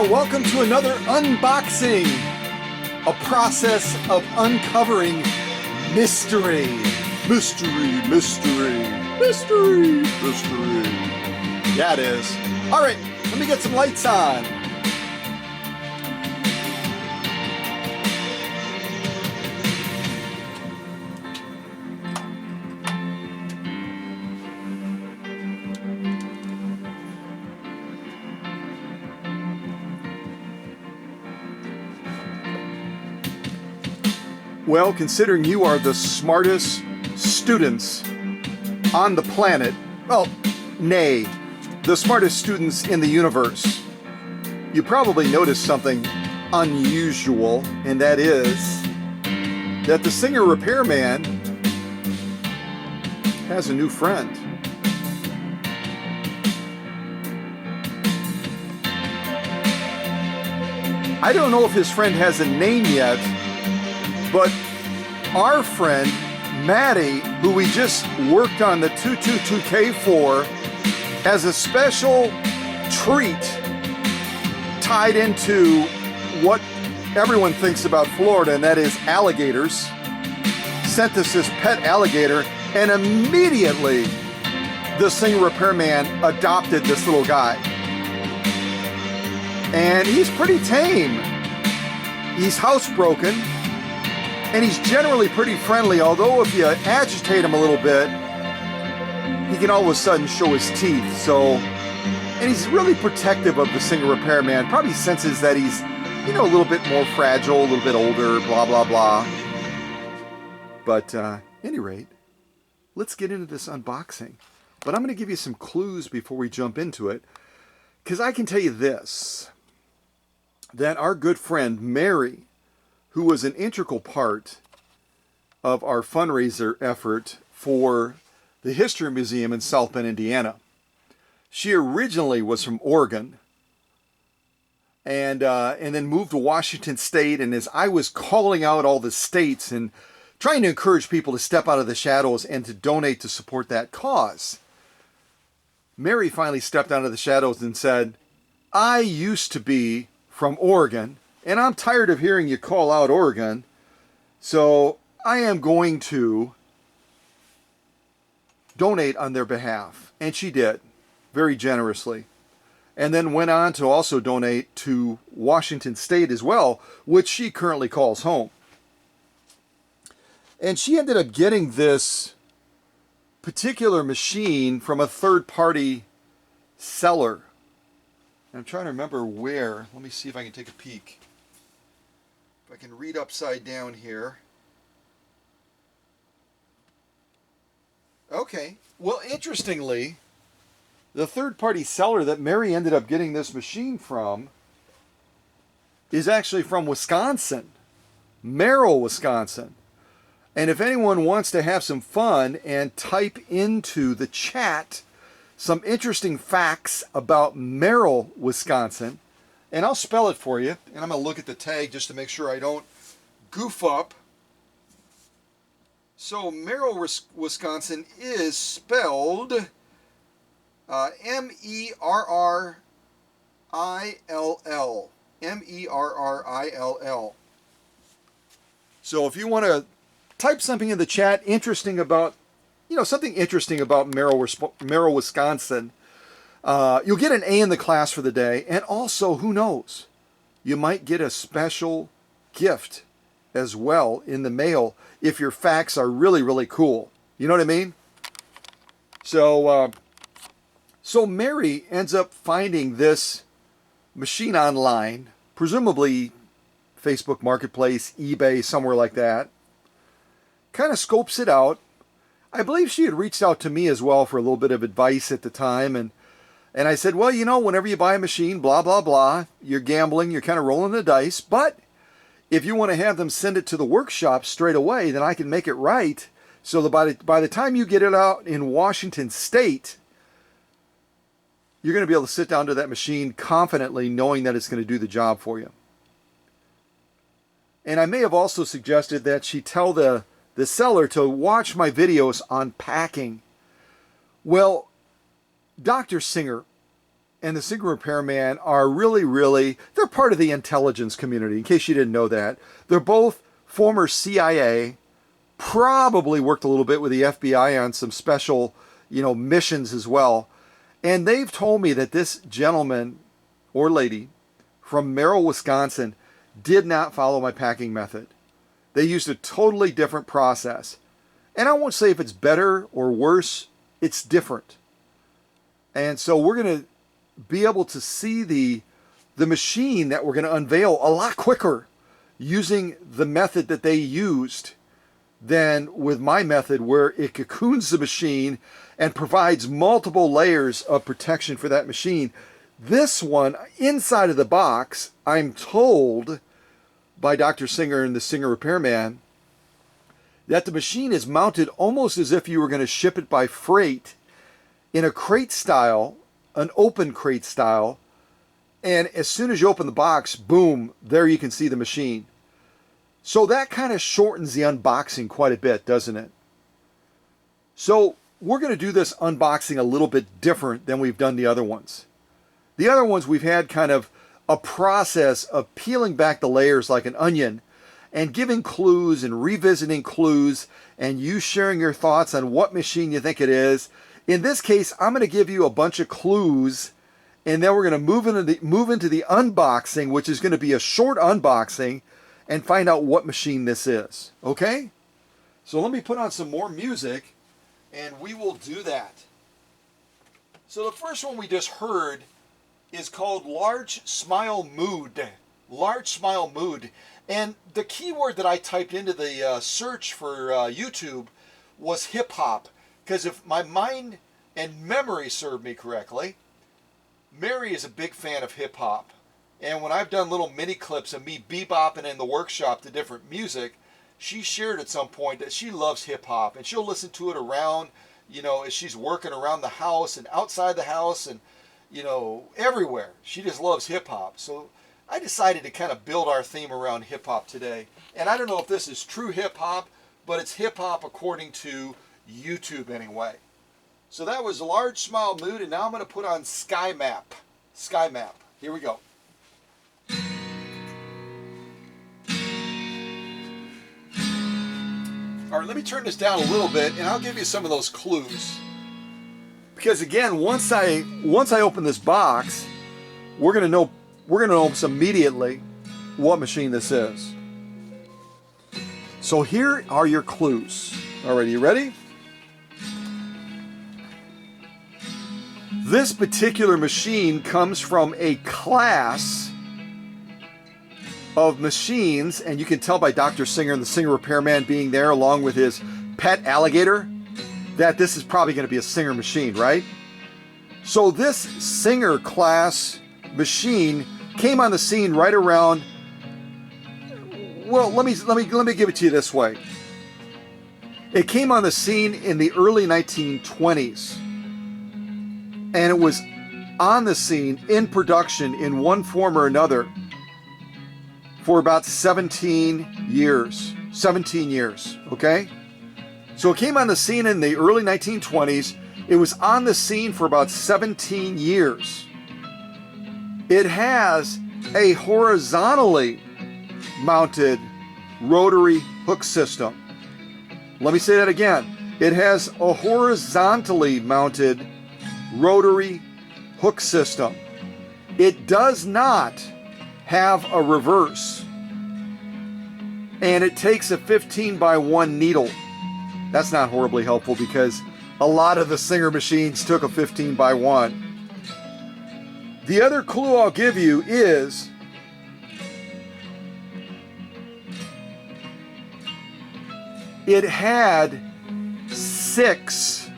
and welcome to another unboxing, a process of uncovering mystery. Mystery, mystery, mystery, mystery. Yeah, it is. All right, let me get some lights on. Well, considering you are the smartest students on the planet, well, nay, the smartest students in the universe, you probably noticed something unusual, and that is that the singer repairman has a new friend. I don't know if his friend has a name yet, but our friend, Maddie, who we just worked on the 222K for, as a special treat tied into what everyone thinks about Florida, and that is alligators, sent us this pet alligator, and immediately the singer repairman adopted this little guy. And he's pretty tame. He's housebroken. And he's generally pretty friendly, although if you agitate him a little bit, he can all of a sudden show his teeth. So, and he's really protective of the singer repairman. Probably senses that he's, a little bit more fragile, a little bit older, blah, blah, blah. But at any rate, let's get into this unboxing. But I'm going to give you some clues before we jump into it. Because I can tell you this, that our good friend, Mary, who was an integral part of our fundraiser effort for the History Museum in South Bend, Indiana. She originally was from Oregon and then moved to Washington State. And as I was calling out all the states and trying to encourage people to step out of the shadows and to donate to support that cause, Mary finally stepped out of the shadows and said, I used to be from Oregon, and I'm tired of hearing you call out Oregon, so I am going to donate on their behalf. And she did, very generously. And then went on to also donate to Washington State as well, which she currently calls home. And she ended up getting this particular machine from a third-party seller. I'm trying to remember where. Let me see if I can take a peek. I can read upside down here. Okay. Well, interestingly, the third-party seller that Mary ended up getting this machine from is actually from Wisconsin, Merrill, Wisconsin. And if anyone wants to have some fun and type into the chat some interesting facts about Merrill, Wisconsin, and I'll spell it for you, and I'm going to look at the tag just to make sure I don't goof up. So Merrill, Wisconsin is spelled M-E-R-R-I-L-L. M-E-R-R-I-L-L. So if you want to type something in the chat interesting about, something interesting about Merrill, Wisconsin, you'll get an A in the class for the day, and also, who knows, you might get a special gift as well in the mail if your facts are really, really cool. You know what I mean? So Mary ends up finding this machine online, presumably Facebook Marketplace, eBay, somewhere like that. Kind of scopes it out. I believe she had reached out to me as well for a little bit of advice at the time, and I said, well, whenever you buy a machine, blah, blah, blah, you're gambling, you're kind of rolling the dice. But if you want to have them send it to the workshop straight away, then I can make it right. So that by the time you get it out in Washington State, you're going to be able to sit down to that machine confidently knowing that it's going to do the job for you. And I may have also suggested that she tell the seller to watch my videos on packing. Well, Dr. Singer and the Singer Repairman are really, they're part of the intelligence community, in case you didn't know that. They're both former CIA, probably worked a little bit with the FBI on some special, missions as well. And they've told me that this gentleman or lady from Merrill, Wisconsin, did not follow my packing method. They used a totally different process. And I won't say if it's better or worse, it's different. And so we're going to be able to see the machine that we're going to unveil a lot quicker using the method that they used than with my method, where it cocoons the machine and provides multiple layers of protection for that machine. This one, inside of the box, I'm told by Dr. Singer and the Singer Repairman, that the machine is mounted almost as if you were going to ship it by freight in a crate style, an open crate style, and as soon as you open the box, boom, there you can see the machine. So that kind of shortens the unboxing quite a bit, doesn't it? So we're going to do this unboxing a little bit different than we've done the other ones. The other ones we've had kind of a process of peeling back the layers like an onion and giving clues and revisiting clues and you sharing your thoughts on what machine you think it is. In this case, I'm going to give you a bunch of clues, and then we're going to move into the unboxing, which is going to be a short unboxing, and find out what machine this is. Okay? So let me put on some more music, and we will do that. So the first one we just heard is called Large Smile Mood. Large Smile Mood. And the keyword that I typed into the search for YouTube was hip hop. Because if my mind and memory serve me correctly, Mary is a big fan of hip hop. And when I've done little mini clips of me bebopping in the workshop to different music, she shared at some point that she loves hip hop. And she'll listen to it around, as she's working around the house and outside the house and, everywhere. She just loves hip hop. So I decided to kind of build our theme around hip hop today. And I don't know if this is true hip hop, but it's hip hop according to YouTube anyway. So that was Large Smile Mood, and now I'm going to put on Sky Map. Sky Map. Here we go. All right, let me turn this down a little bit, and I'll give you some of those clues. Because again, once I open this box, we're going to know almost immediately what machine this is. So here are your clues. All right, you ready? This particular machine comes from a class of machines, and you can tell by Dr. Singer and the Singer Repairman being there along with his pet alligator that this is probably going to be a Singer machine, right? So this Singer class machine came on the scene right around, well, let me give it to you this way. It came on the scene in the early 1920s, and it was on the scene in production in one form or another for about 17 years. 17 years, okay? So it came on the scene in the early 1920s. It was on the scene for about 17 years. It has a horizontally mounted rotary hook system. Let me say that again. It has a horizontally mounted rotary hook system. It does not have a reverse. And it takes a 15x1 needle. That's not horribly helpful because a lot of the Singer machines took a 15x1. The other clue I'll give you is it had 6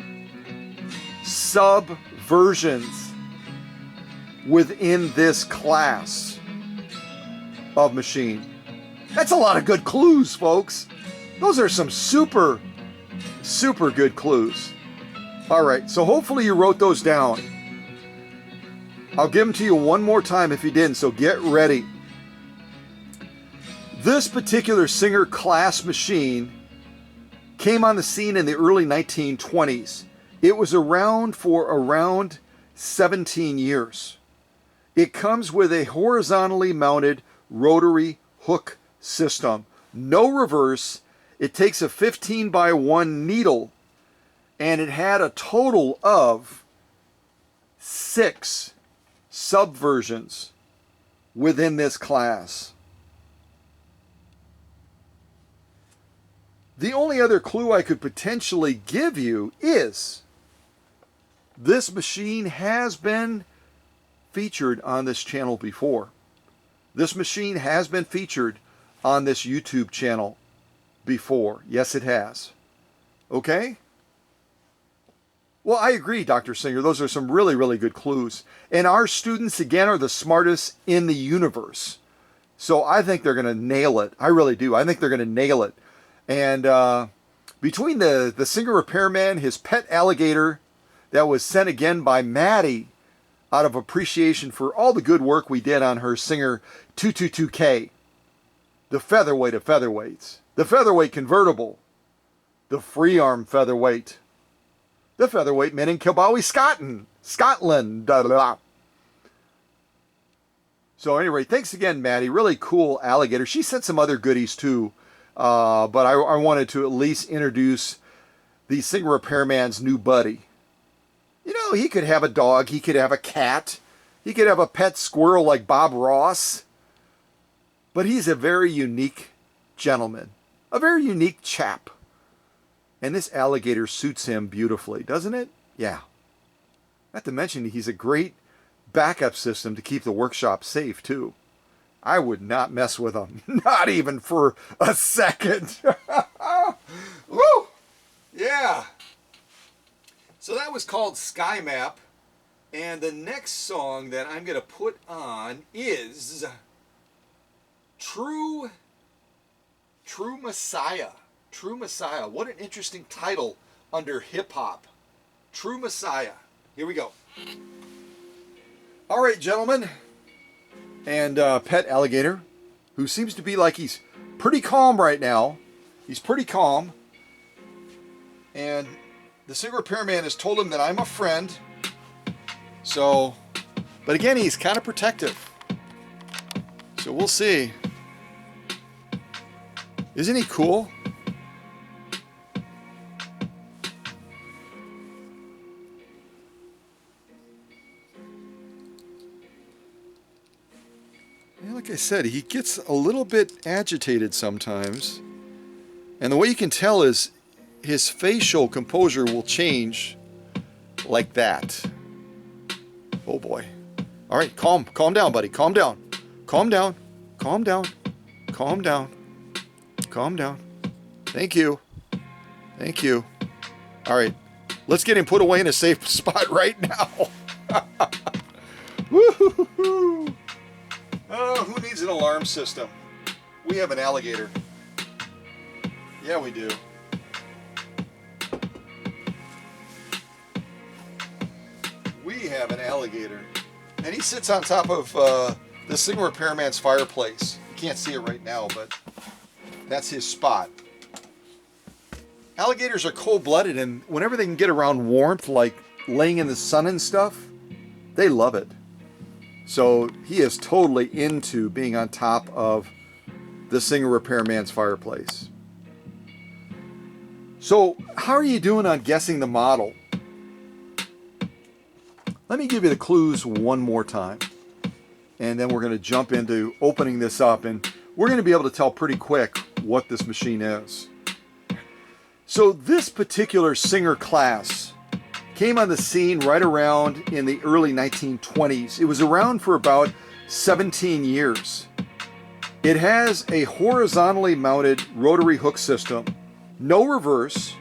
sub-versions within this class of machine. That's a lot of good clues, folks. Those are some super good clues. All right, so hopefully you wrote those down. I'll give them to you one more time if you didn't, so get ready. This particular Singer class machine came on the scene in the early 1920s. It was around for 17 years. It comes with a horizontally mounted rotary hook system. No reverse. It takes a 15 by 1 needle, and it had a total of 6 subversions within this class. The only other clue I could potentially give you is this machine has been featured on this channel before. This machine has been featured on this YouTube channel before. Yes, it has. Okay? Well, I agree, Dr. Singer. Those are some really, really good clues. And our students, again, are the smartest in the universe. So I think they're going to nail it. I really do. I think they're going to nail it. And between the Singer repairman, his pet alligator that was sent again by Maddie out of appreciation for all the good work we did on her Singer 222K, the featherweight of featherweights, the featherweight convertible, the free arm featherweight, the featherweight men in Kilbowie, Scotland. Da, da, da. So anyway, thanks again, Maddie. Really cool alligator. She sent some other goodies too, but I wanted to at least introduce the Singer repairman's new buddy. You know, he could have a dog, he could have a cat, he could have a pet squirrel like Bob Ross, but he's a very unique gentleman, a very unique chap. And this alligator suits him beautifully, doesn't it? Yeah. Not to mention, he's a great backup system to keep the workshop safe, too. I would not mess with him. Not even for a second. Woo! Yeah. So that was called Sky Map. And the next song that I'm going to put on is True Messiah. True Messiah. What an interesting title under hip-hop. True Messiah. Here we go. All right, gentlemen. And pet alligator, who seems to be like he's pretty calm right now. He's pretty calm. And the Singer repairman has told him that I'm a friend. So, but again, he's kind of protective. So we'll see. Isn't he cool? Like I said, he gets a little bit agitated sometimes. And the way you can tell is his facial composure will change like that. Oh boy. All right, calm down, buddy. Calm down. Calm down. Calm down. Calm down. Calm down. Thank you. Thank you. All right, let's get him put away in a safe spot right now. Woo-hoo-hoo-hoo. Oh, who needs an alarm system? We have an alligator. Yeah, we do. We have an alligator. And he sits on top of the Singer repairman's fireplace. You can't see it right now, but that's his spot. Alligators are cold-blooded, and whenever they can get around warmth, like laying in the sun and stuff, they love it. So he is totally into being on top of the Singer repairman's fireplace. So how are you doing on guessing the model? Let me give you the clues one more time. And then we're going to jump into opening this up, and we're going to be able to tell pretty quick what this machine is. So this particular Singer class came on the scene right around in the early 1920s. It was around for about 17 years. It has a horizontally mounted rotary hook system, no reverse.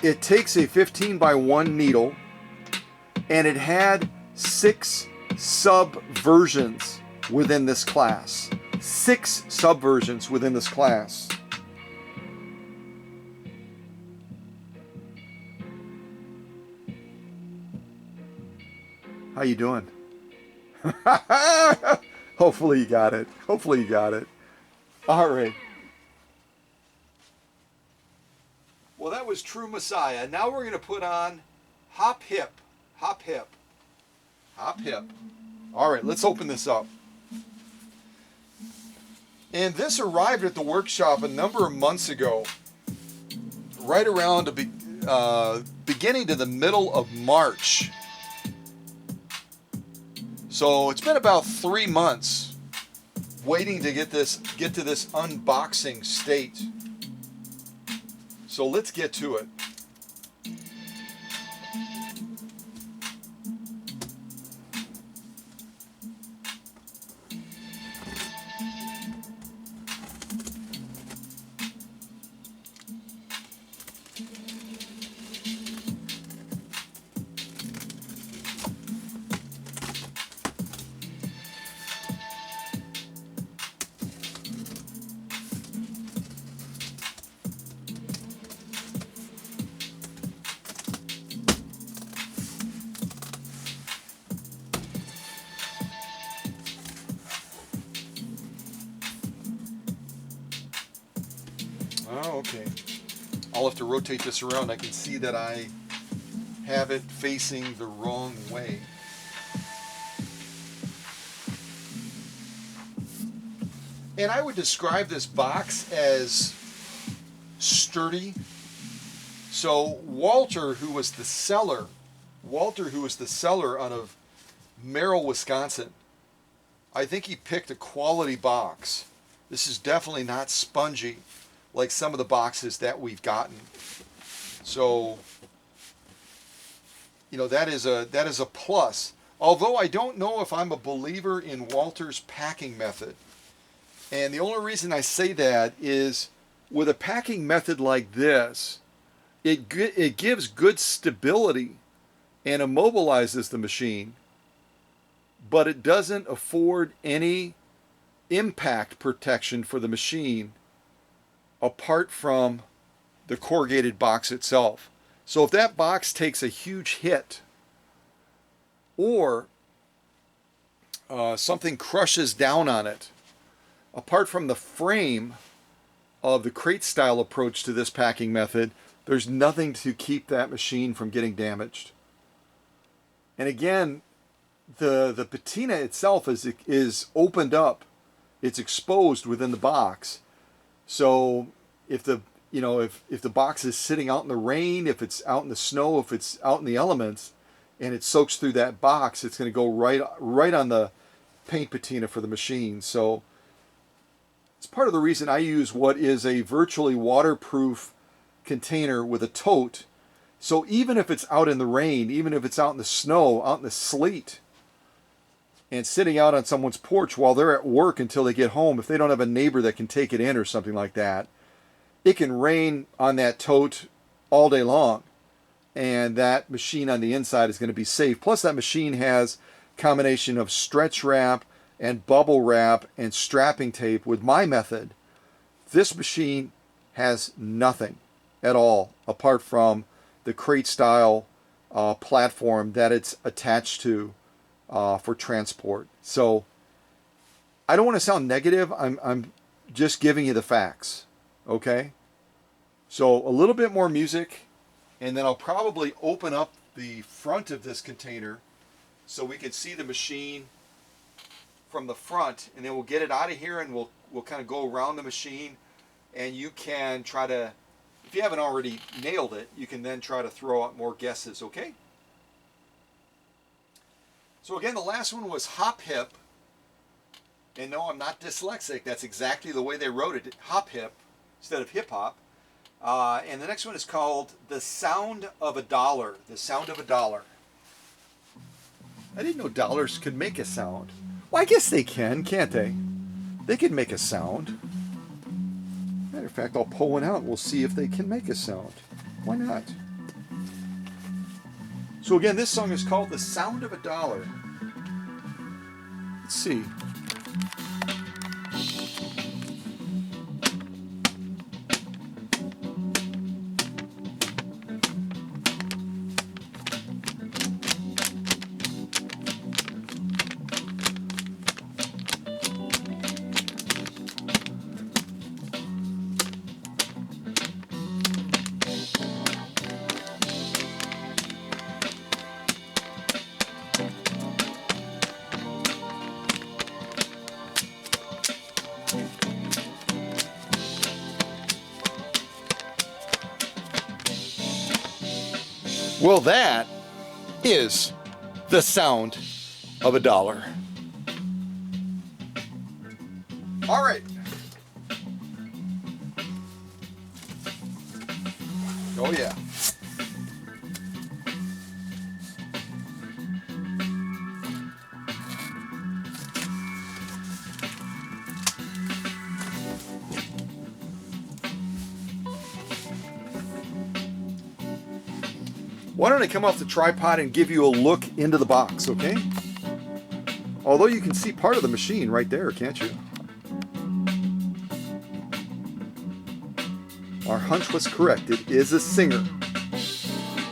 It takes a 15 by 1 needle, and it had 6 subversions within this class. 6 subversions within this class. How you doing? Hopefully you got it. Hopefully you got it. All right. Well, that was True Messiah. Now we're going to put on Hop Hip. Hop Hip. Hop Hip. All right, let's open this up. And this arrived at the workshop a number of months ago, right around the beginning to the middle of March. So it's been about 3 months waiting to get to this unboxing state. So let's get to it. Oh, okay. I'll have to rotate this around. I can see that I have it facing the wrong way. And I would describe this box as sturdy. So Walter, who was the seller out of Merrill, Wisconsin, I think he picked a quality box. This is definitely not spongy like some of the boxes that we've gotten. So, you know, that is a plus. Although I don't know if I'm a believer in Walter's packing method. And the only reason I say that is with a packing method like this, it gives good stability and immobilizes the machine, but it doesn't afford any impact protection for the machine apart from the corrugated box itself. So if that box takes a huge hit or something crushes down on it, apart from the frame of the crate style approach to this packing method, there's nothing to keep that machine from getting damaged. And again, the patina itself is opened up. It's exposed within the box. So if the box is sitting out in the rain, if it's out in the snow, if it's out in the elements, and it soaks through that box, it's going to go right on the paint patina for the machine. So it's part of the reason I use what is a virtually waterproof container with a tote. So even if it's out in the rain, even if it's out in the snow, out in the sleet, and sitting out on someone's porch while they're at work until they get home, if they don't have a neighbor that can take it in or something like that, it can rain on that tote all day long. And that machine on the inside is going to be safe. Plus that machine has a combination of stretch wrap and bubble wrap and strapping tape. With my method, this machine has nothing at all apart from the crate style platform that it's attached to for transport. So I don't want to sound negative. I'm just giving you the facts. Okay? So a little bit more music, and then I'll probably open up the front of this container so we can see the machine from the front, and then we'll get it out of here and we'll kind of go around the machine, and you can try to, if you haven't already nailed it, you can then try to throw out more guesses, okay? So again, the last one was Hop Hip. And no, I'm not dyslexic. That's exactly the way they wrote it, Hop Hip, instead of hip hop. And the next one is called The Sound of a Dollar. The Sound of a Dollar. I didn't know dollars could make a sound. Well, I guess they can, can't they? They can make a sound. Matter of fact, I'll pull one out and we'll see if they can make a sound. Why not? So again, this song is called The Sound of a Dollar. Let's see. Well, that is the sound of $1. All right. Oh yeah. Why don't I come off the tripod and give you a look into the box, okay? Although you can see part of the machine right there, can't you? Our hunch was correct. It is a Singer.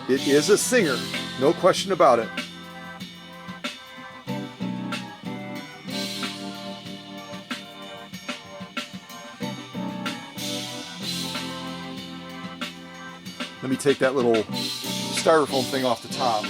It is a Singer. No question about it. Let me take that little styrofoam thing off the top.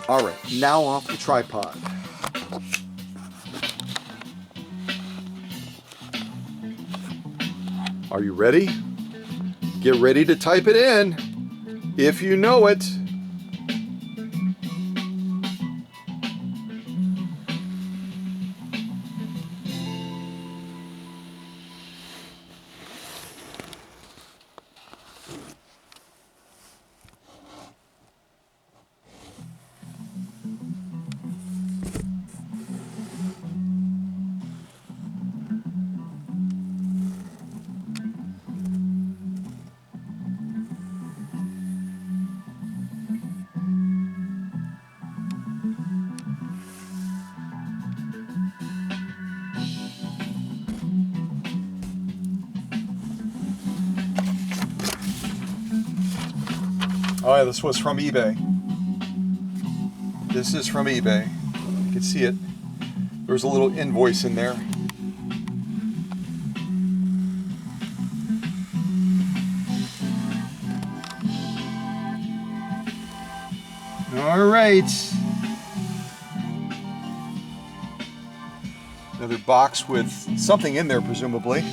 All right, now off the tripod. Are you ready? Get ready to type it in, if you know it. Oh yeah, this was from eBay. This is from eBay. You can see it. There's a little invoice in there. All right. Another box with something in there, presumably.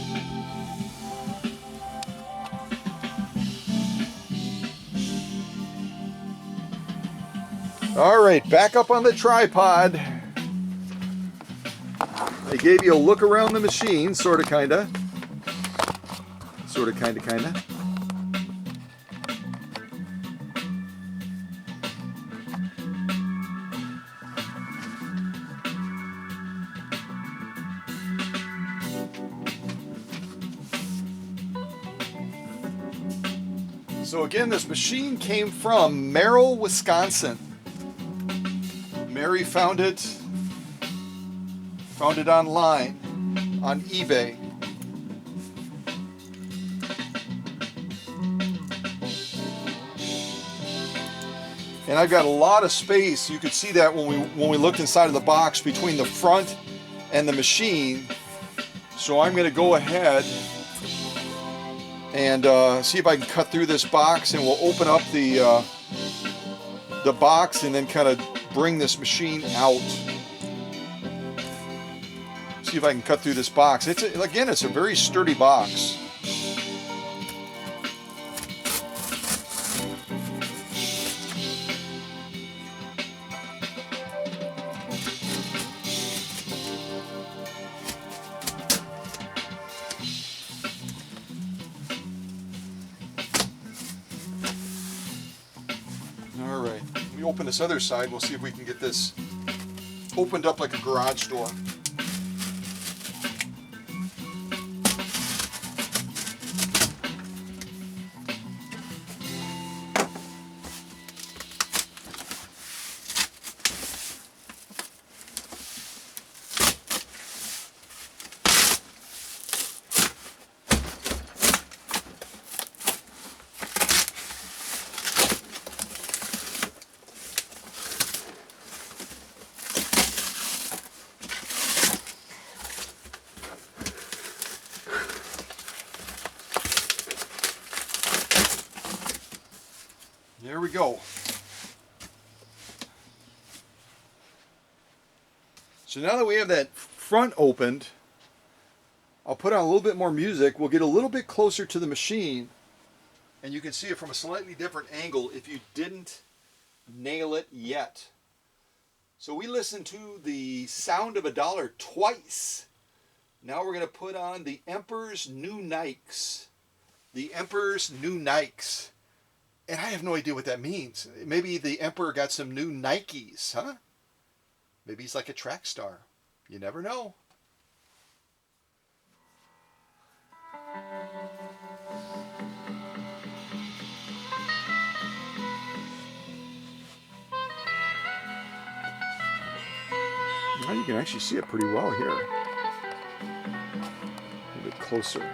All right, back up on the tripod. I gave you a look around the machine, sort of, kind of. Sort of, kind of. So again, this machine came from Merrill, Wisconsin. Mary found it online on eBay. And I've got a lot of space. You could see that when we looked inside of the box between the front and the machine. So I'm going to go ahead and see if I can cut through this box, and we'll open up the box and then kind of bring this machine out. See if I can cut through this box. Again, it's a very sturdy box. All right, let me open this other side. We'll see if we can get this opened up like a garage door. we go. So now that we have that front opened, I'll put on a little bit more music. We'll get a little bit closer to the machine, and you can see it from a slightly different angle if you didn't nail it yet. So we listened to the Sound of a Dollar twice. Now we're going to put on the Emperor's New Nikes. The Emperor's New Nikes. And I have no idea what that means. Maybe the Emperor got some new Nikes, huh? Maybe he's like a track star. You never know. Now you can actually see it pretty well here. A little bit closer.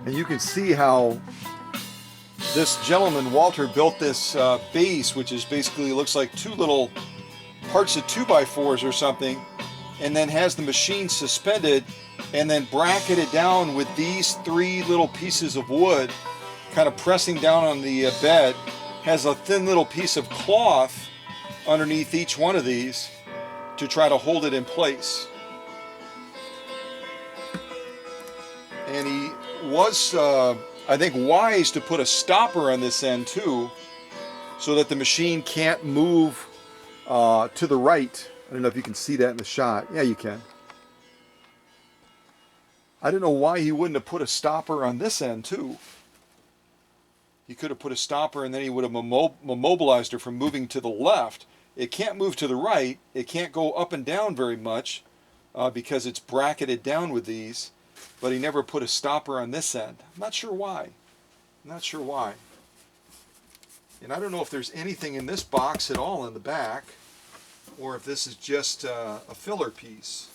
And you can see how this gentleman, Walter, built this base, which is basically looks like two little parts of 2x4s or something, and then has the machine suspended and then bracketed down with these three little pieces of wood, kind of pressing down on the bed. Has a thin little piece of cloth underneath each one of these to try to hold it in place. And he was, I think, wise to put a stopper on this end too, so that the machine can't move to the right. I don't know if you can see that in the shot. Yeah, you can. I don't know why he wouldn't have put a stopper on this end too. He could have put a stopper and then he would have immobilized her from moving to the left. It can't move to the right. It can't go up and down very much because it's bracketed down with these. But he never put a stopper on this end. I'm not sure why. I'm not sure why. And I don't know if there's anything in this box at all in the back, or if this is just a filler piece.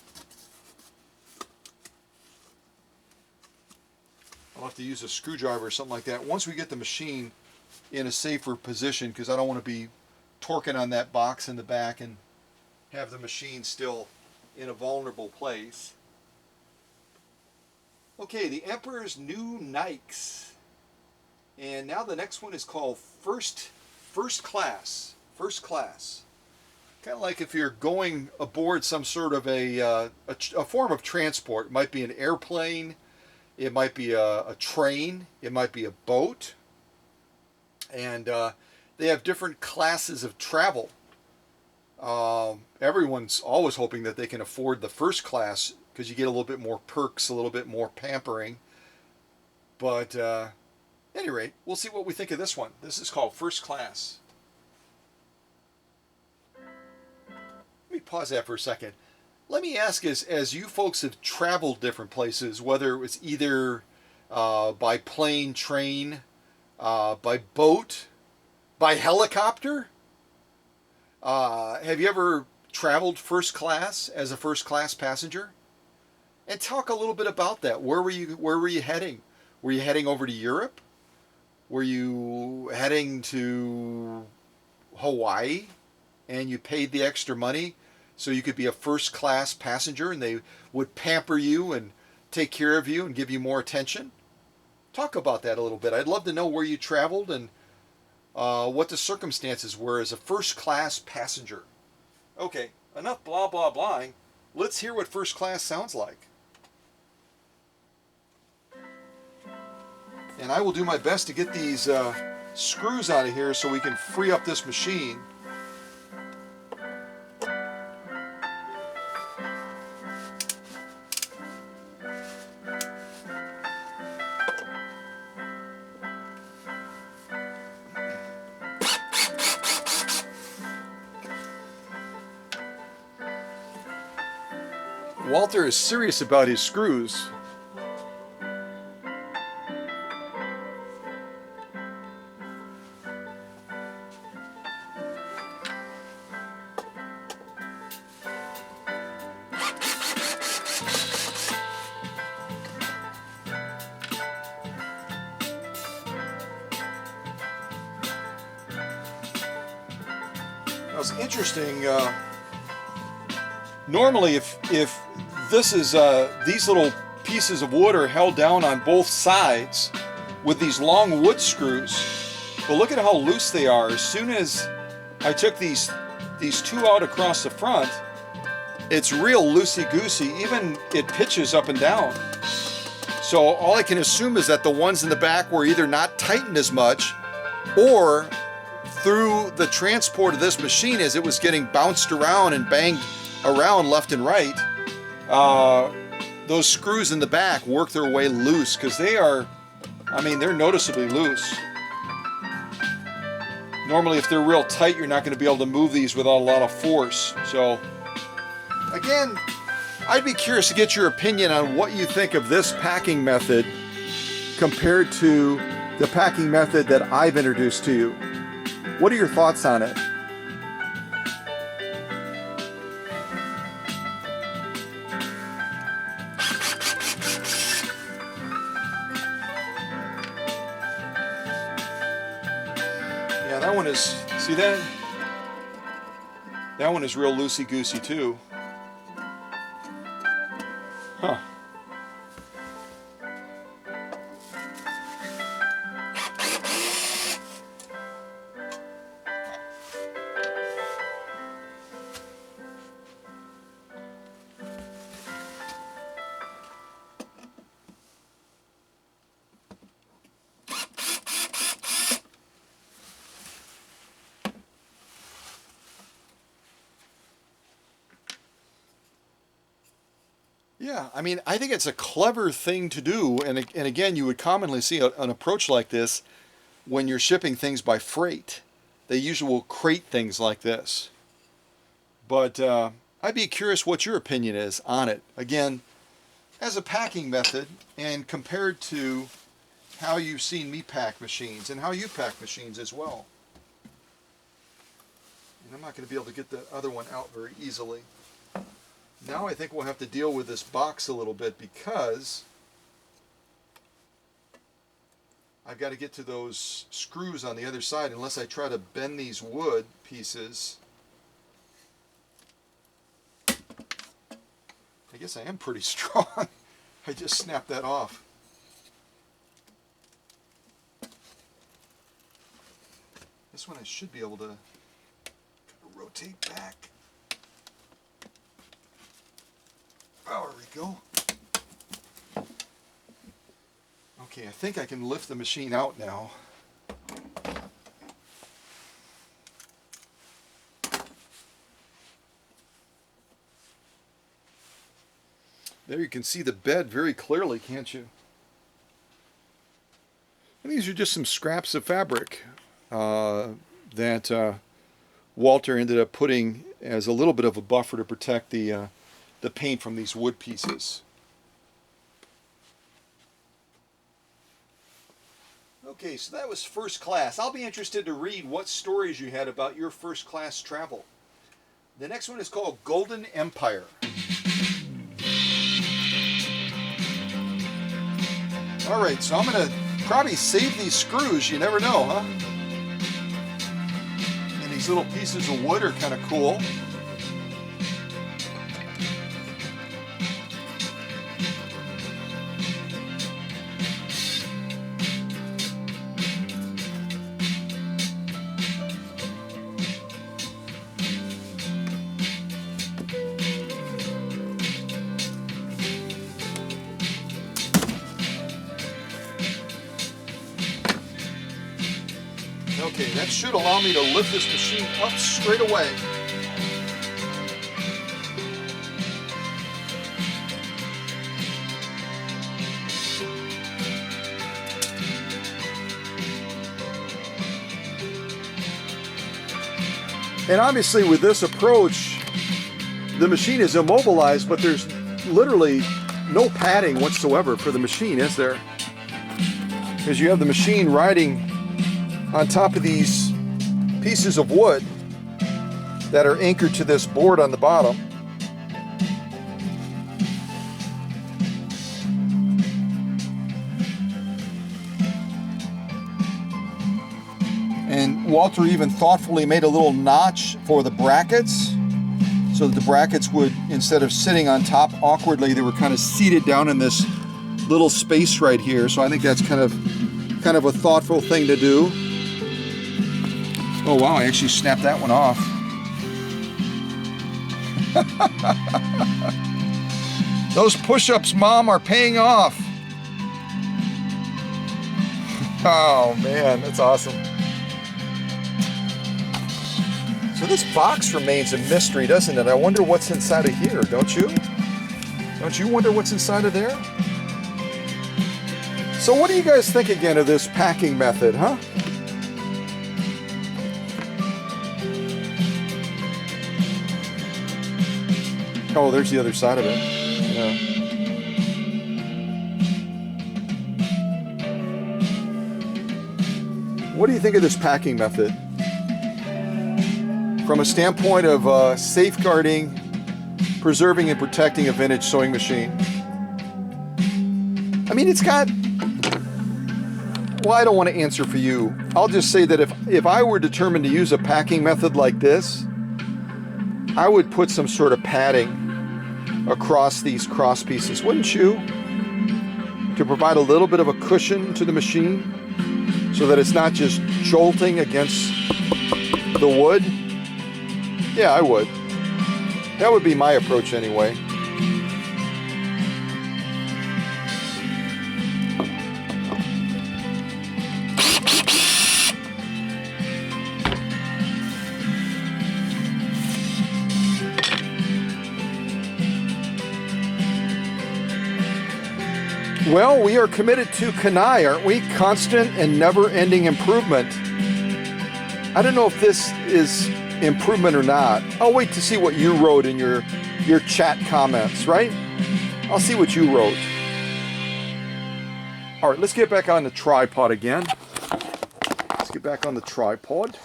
I'll have to use a screwdriver or something like that once we get the machine in a safer position, because I don't want to be torquing on that box in the back and have the machine still in a vulnerable place. Okay, the Emperor's New Nikes. And now the next one is called First Class. First Class. Kind of like if you're going aboard some sort of a form of transport. It might be an airplane. It might be a train. It might be a boat. And they have different classes of travel. Everyone's always hoping that they can afford the first class, because you get a little bit more perks, a little bit more pampering. But at any rate, we'll see what we think of this one. This is called First Class. Let me pause that for a second. Let me ask, as you folks have traveled different places, whether it was either by plane, train, by boat, by helicopter, have you ever traveled first class as a first class passenger? And talk a little bit about that. Where were you heading? Were you heading over to Europe? Were you heading to Hawaii and you paid the extra money so you could be a first class passenger and they would pamper you and take care of you and give you more attention? Talk about that a little bit. I'd love to know where you traveled and what the circumstances were as a first-class passenger. Okay, enough blah blah blahing. Let's hear what first class sounds like. And I will do my best to get these screws out of here so we can free up this machine. Walter is serious about his screws. Now it's interesting. Normally, if this is these little pieces of wood are held down on both sides with these long wood screws, but look at how loose they are. As soon as I took these two out across the front, it's real loosey-goosey. Even it pitches up and down. So all I can assume is that the ones in the back were either not tightened as much, or through the transport of this machine, as it was getting bounced around and banged around left and right, those screws in the back work their way loose, because they are, I mean, they're noticeably loose. Normally if they're real tight, you're not going to be able to move these without a lot of force. So again, I'd be curious to get your opinion on what you think of this packing method compared to the packing method that I've introduced to you. What are your thoughts on it? Yeah, that one is, see that? That one is real loosey-goosey too. Huh. Yeah, I mean, I think it's a clever thing to do, and again, you would commonly see an approach like this when you're shipping things by freight. They usually will crate things like this. But I'd be curious what your opinion is on it. Again, as a packing method, and compared to how you've seen me pack machines, and how you pack machines as well. And I'm not going to be able to get the other one out very easily. Now I think we'll have to deal with this box a little bit, because I've got to get to those screws on the other side unless I try to bend these wood pieces. I guess I am pretty strong. I just snapped that off. This one I should be able to rotate back. Oh, there we go. Okay, I think I can lift the machine out now. There you can see the bed very clearly, can't you? And these are just some scraps of fabric that Walter ended up putting as a little bit of a buffer to protect the paint from these wood pieces. Okay, so that was first class. I'll be interested to read what stories you had about your first class travel. The next one is called Golden Empire. Alright, so I'm going to probably save these screws, you never know, huh? And these little pieces of wood are kind of cool. that should allow me to lift this machine up straight away. And obviously with this approach, the machine is immobilized, but there's literally no padding whatsoever for the machine, is there? Because you have the machine riding on top of these pieces of wood that are anchored to this board on the bottom. And Walter even thoughtfully made a little notch for the brackets, so that the brackets would, instead of sitting on top awkwardly, they were kind of seated down in this little space right here. So I think that's kind of a thoughtful thing to do. Oh wow, I actually snapped that one off. Those push-ups, Mom, are paying off. Oh man, that's awesome. So this box remains a mystery, doesn't it? I wonder what's inside of here, don't you? Don't you wonder what's inside of there? So what do you guys think again of this packing method, huh? Oh, there's the other side of it. Yeah. What do you think of this packing method? From a standpoint of safeguarding, preserving, and protecting a vintage sewing machine. I mean, it's got... Well, I don't want to answer for you. I'll just say that if I were determined to use a packing method like this, I would put some sort of padding across these cross pieces, wouldn't you? To provide a little bit of a cushion to the machine so that it's not just jolting against the wood. Yeah, I would. That would be my approach anyway. Well, we are committed to Kanai, aren't we? Constant and never-ending improvement. I don't know if this is improvement or not. I'll wait to see what you wrote in your chat comments, right? I'll see what you wrote. All right, let's get back on the tripod again. Let's get back on the tripod.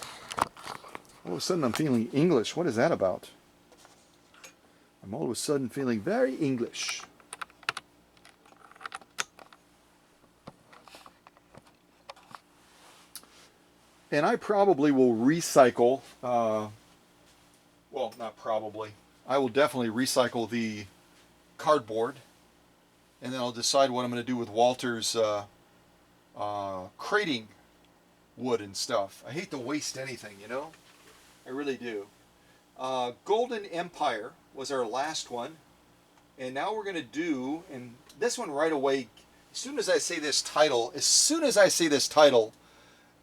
All of a sudden I'm feeling English. What is that about? I'm all of a sudden feeling very English. And I probably will recycle, well, not probably. I will definitely recycle the cardboard, and then I'll decide what I'm going to do with Walter's crating wood and stuff. I hate to waste anything, you know? I really do. Golden Empire was our last one, and now we're going to do, and this one right away, as soon as I say this title,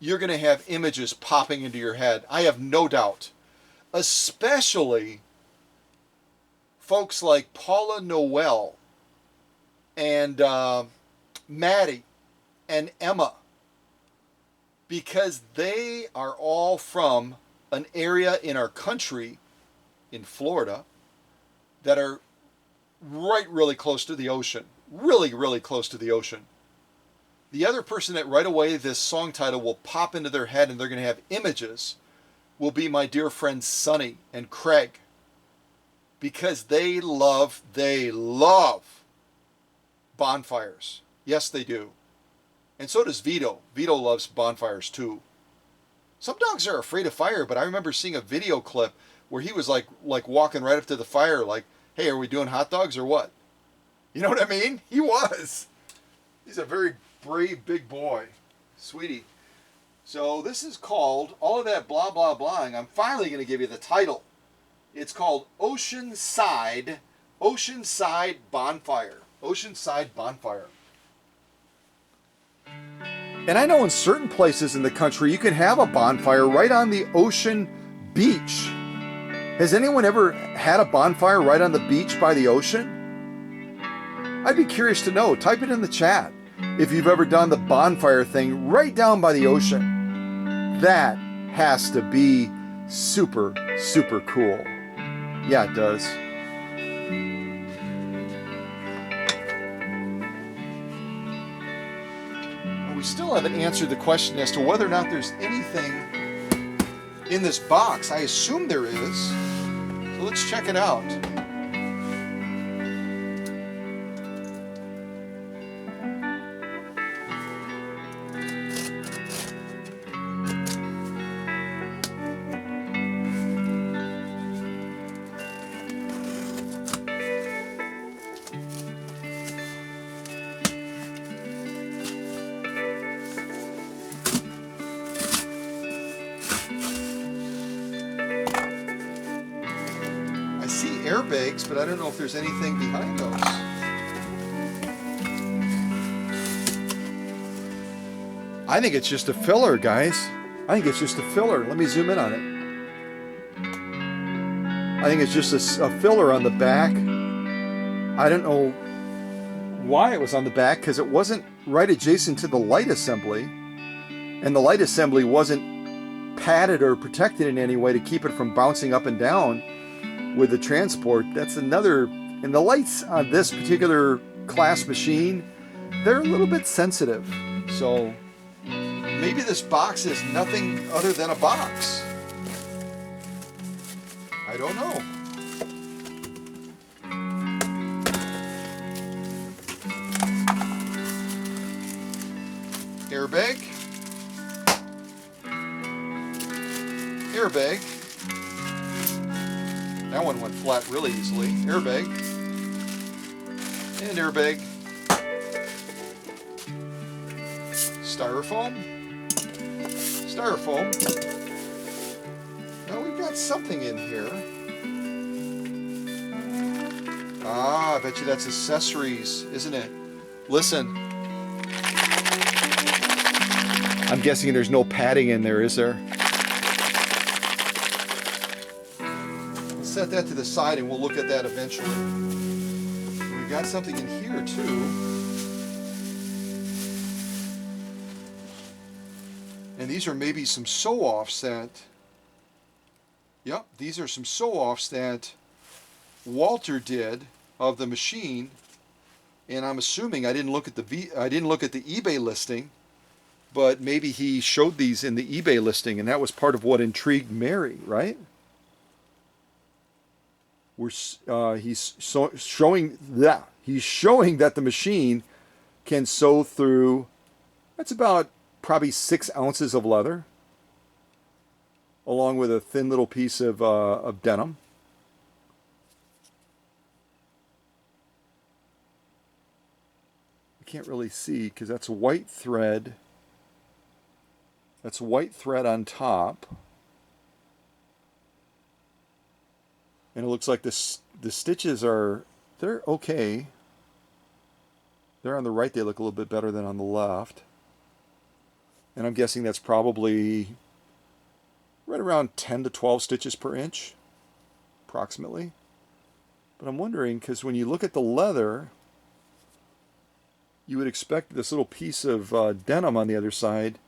you're going to have images popping into your head. I have no doubt. Especially folks like Paula Noel and Maddie and Emma. Because they are all from an area in our country, in Florida, that are really close to the ocean. Really, really close to the ocean. The other person that right away this song title will pop into their head and they're going to have images will be my dear friends Sonny and Craig. Because they love bonfires. Yes, they do. And so does Vito. Vito loves bonfires too. Some dogs are afraid of fire, but I remember seeing a video clip where he was like walking right up to the fire like, hey, are we doing hot dogs or what? You know what I mean? He was. He's a very brave big boy. Sweetie. So this is called, all of that blah blah blahing, I'm finally going to give you the title. It's called Oceanside Bonfire. Oceanside Bonfire. And I know in certain places in the country you can have a bonfire right on the ocean beach. Has anyone ever had a bonfire right on the beach by the ocean? I'd be curious to know. Type it in the chat if you've ever done the bonfire thing right down by the ocean. That has to be super, super cool. Yeah, it does. We still haven't answered the question as to whether or not there's anything in this box. I assume there is. So let's check it out. Airbags, but I don't know if there's anything behind those. I think it's just a filler, guys. I think it's just a filler. Let me zoom in on it. I think it's just a filler on the back. I don't know why it was on the back, because it wasn't right adjacent to the light assembly, and the light assembly wasn't padded or protected in any way to keep it from bouncing up and down with the transport. That's another, and the lights on this particular class machine, they're a little bit sensitive. So maybe this box is nothing other than a box. I don't know. Airbag. Airbag. That one went flat really easily. Airbag. And airbag. Styrofoam. Styrofoam. Now we've got something in here. Ah, I bet you that's accessories, isn't it? Listen. I'm guessing there's no padding in there, is there? Set that to the side and we'll look at that eventually. We got something in here too. And these are maybe some sew-offs that, yep, these are some sew-offs that Walter did of the machine. And I'm assuming, I didn't look at the eBay listing, but maybe he showed these in the eBay listing, and that was part of what intrigued Mary, right? He's showing that the machine can sew through, that's about probably 6 ounces of leather, along with a thin little piece of denim. I can't really see because that's white thread. That's white thread on top. And it looks like the stitches are, they're okay. They're on the right, they look a little bit better than on the left. And I'm guessing that's probably right around 10 to 12 stitches per inch, approximately. But I'm wondering, because when you look at the leather, you would expect this little piece of denim on the other side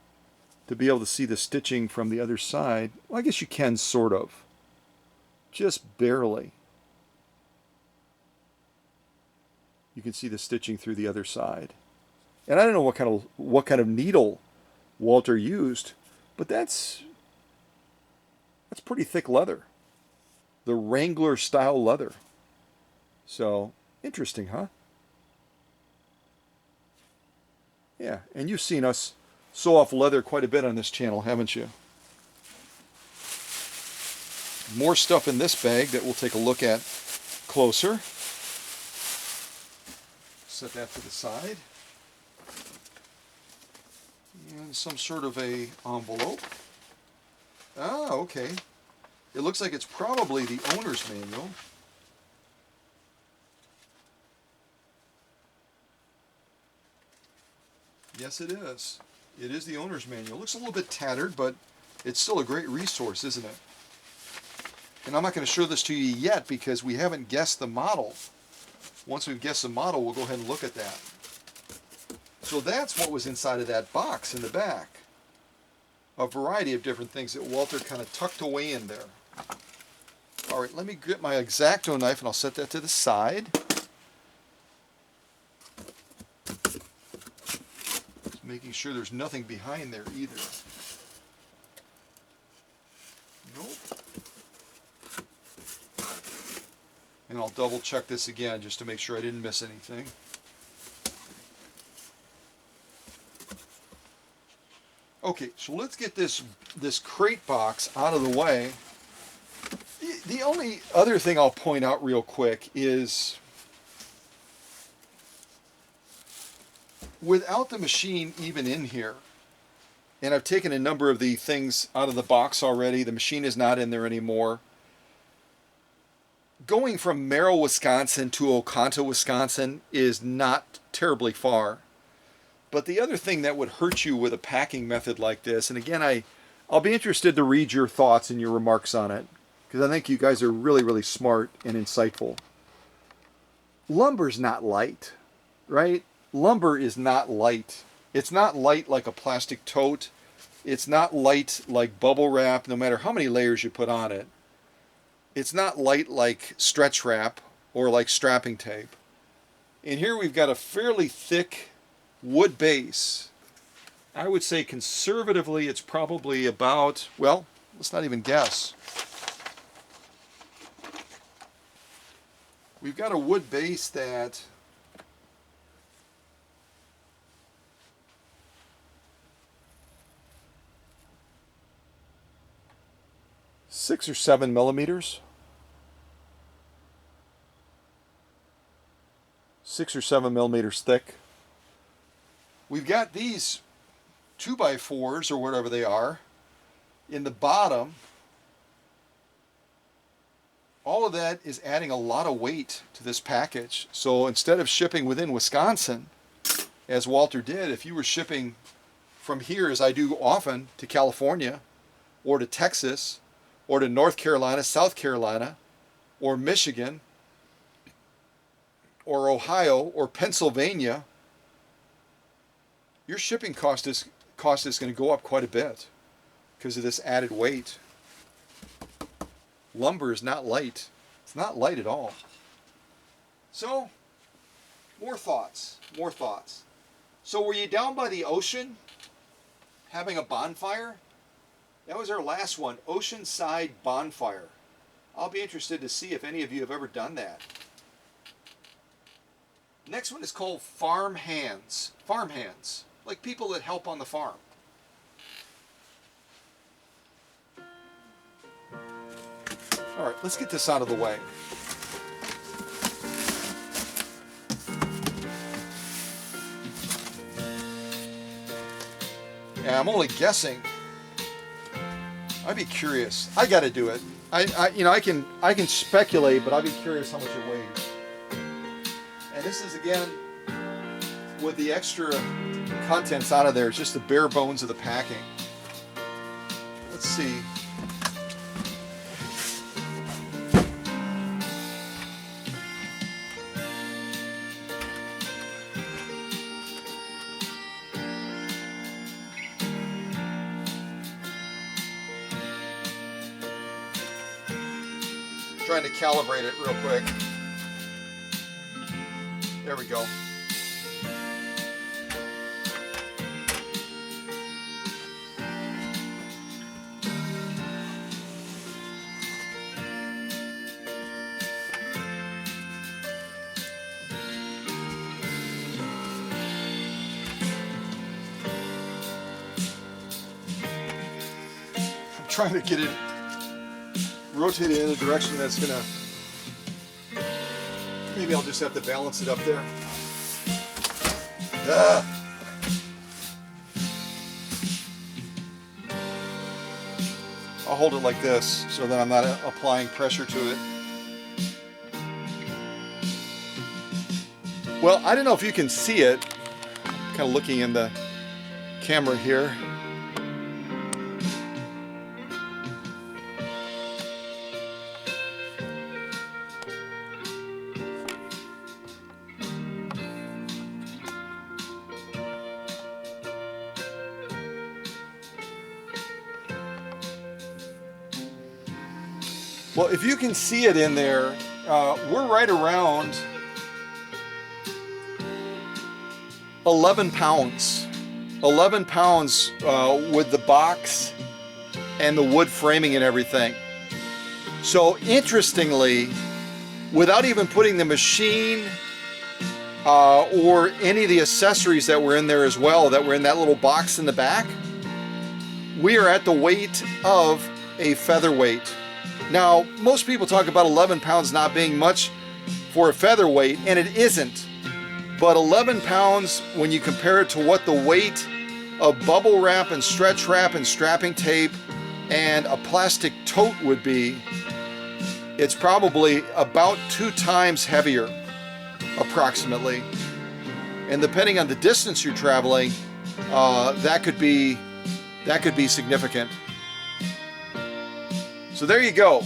to be able to see the stitching from the other side. Well, I guess you can, sort of. Just barely. You can see the stitching through the other side. And I don't know what kind of needle Walter used, but that's pretty thick leather. The Wrangler style leather. So, interesting, huh? Yeah, and you've seen us sew off leather quite a bit on this channel, haven't you? More stuff in this bag that we'll take a look at closer. Set that to the side. And some sort of a envelope. Ah, okay. It looks like it's probably the owner's manual. Yes, it is. It is the owner's manual. It looks a little bit tattered, but it's still a great resource, isn't it? And I'm not going to show this to you yet because we haven't guessed the model. Once we've guessed the model, we'll go ahead and look at that. So that's what was inside of that box in the back. A variety of different things that Walter kind of tucked away in there. All right, let me get my X-Acto knife and I'll set that to the side. Just making sure there's nothing behind there either. Nope. And I'll double check this again just to make sure I didn't miss anything. Okay, so let's get this crate box out of the way. The only other thing I'll point out real quick is without the machine even in here, and I've taken a number of the things out of the box already, the machine is not in there anymore. Going from Merrill, Wisconsin to Oconto, Wisconsin is not terribly far. But the other thing that would hurt you with a packing method like this, and again, I'll be interested to read your thoughts and your remarks on it, because I think you guys are really, really smart and insightful. Lumber's not light, right? Lumber is not light. It's not light like a plastic tote. It's not light like bubble wrap, no matter how many layers you put on it. It's not light like stretch wrap or like strapping tape. And here we've got a fairly thick wood base. I would say conservatively it's probably about, well, let's not even guess. We've got a wood base that six or 7 millimeters. 6 or 7 millimeters thick. We've got these 2x4s or whatever they are in the bottom. All of that is adding a lot of weight to this package. So instead of shipping within Wisconsin, as Walter did, if you were shipping from here, as I do often, to California or to Texas or to North Carolina, South Carolina, or Michigan, or Ohio, or Pennsylvania, your shipping cost is going to go up quite a bit because of this added weight. Lumber is not light. It's not light at all. So, more thoughts. So were you down by the ocean having a bonfire? That was our last one, Oceanside Bonfire. I'll be interested to see if any of you have ever done that. Next one is called farm hands. Farm hands, like people that help on the farm. All right, let's get this out of the way. Yeah, I'm only guessing. I'd be curious. I got to do it. I can speculate, but I'd be curious how much it weighs. And this is, again, with the extra contents out of there, it's just the bare bones of the packing. Let's see. Trying to calibrate it real quick. There we go. I'm trying to get it rotated in a direction that's gonna, maybe I'll just have to balance it up there. I'll hold it like this so that I'm not applying pressure to it. Well, I don't know if you can see it. I'm kind of looking in the camera here. Well, if you can see it in there, we're right around 11 pounds. 11 pounds with the box and the wood framing and everything. So interestingly, without even putting the machine or any of the accessories that were in there as well, that were in that little box in the back, we are at the weight of a featherweight. Now, most people talk about 11 pounds not being much for a featherweight, and it isn't. But 11 pounds, when you compare it to what the weight of bubble wrap and stretch wrap and strapping tape and a plastic tote would be, it's probably about 2 times heavier, approximately. And depending on the distance you're traveling, that could be significant. So there you go.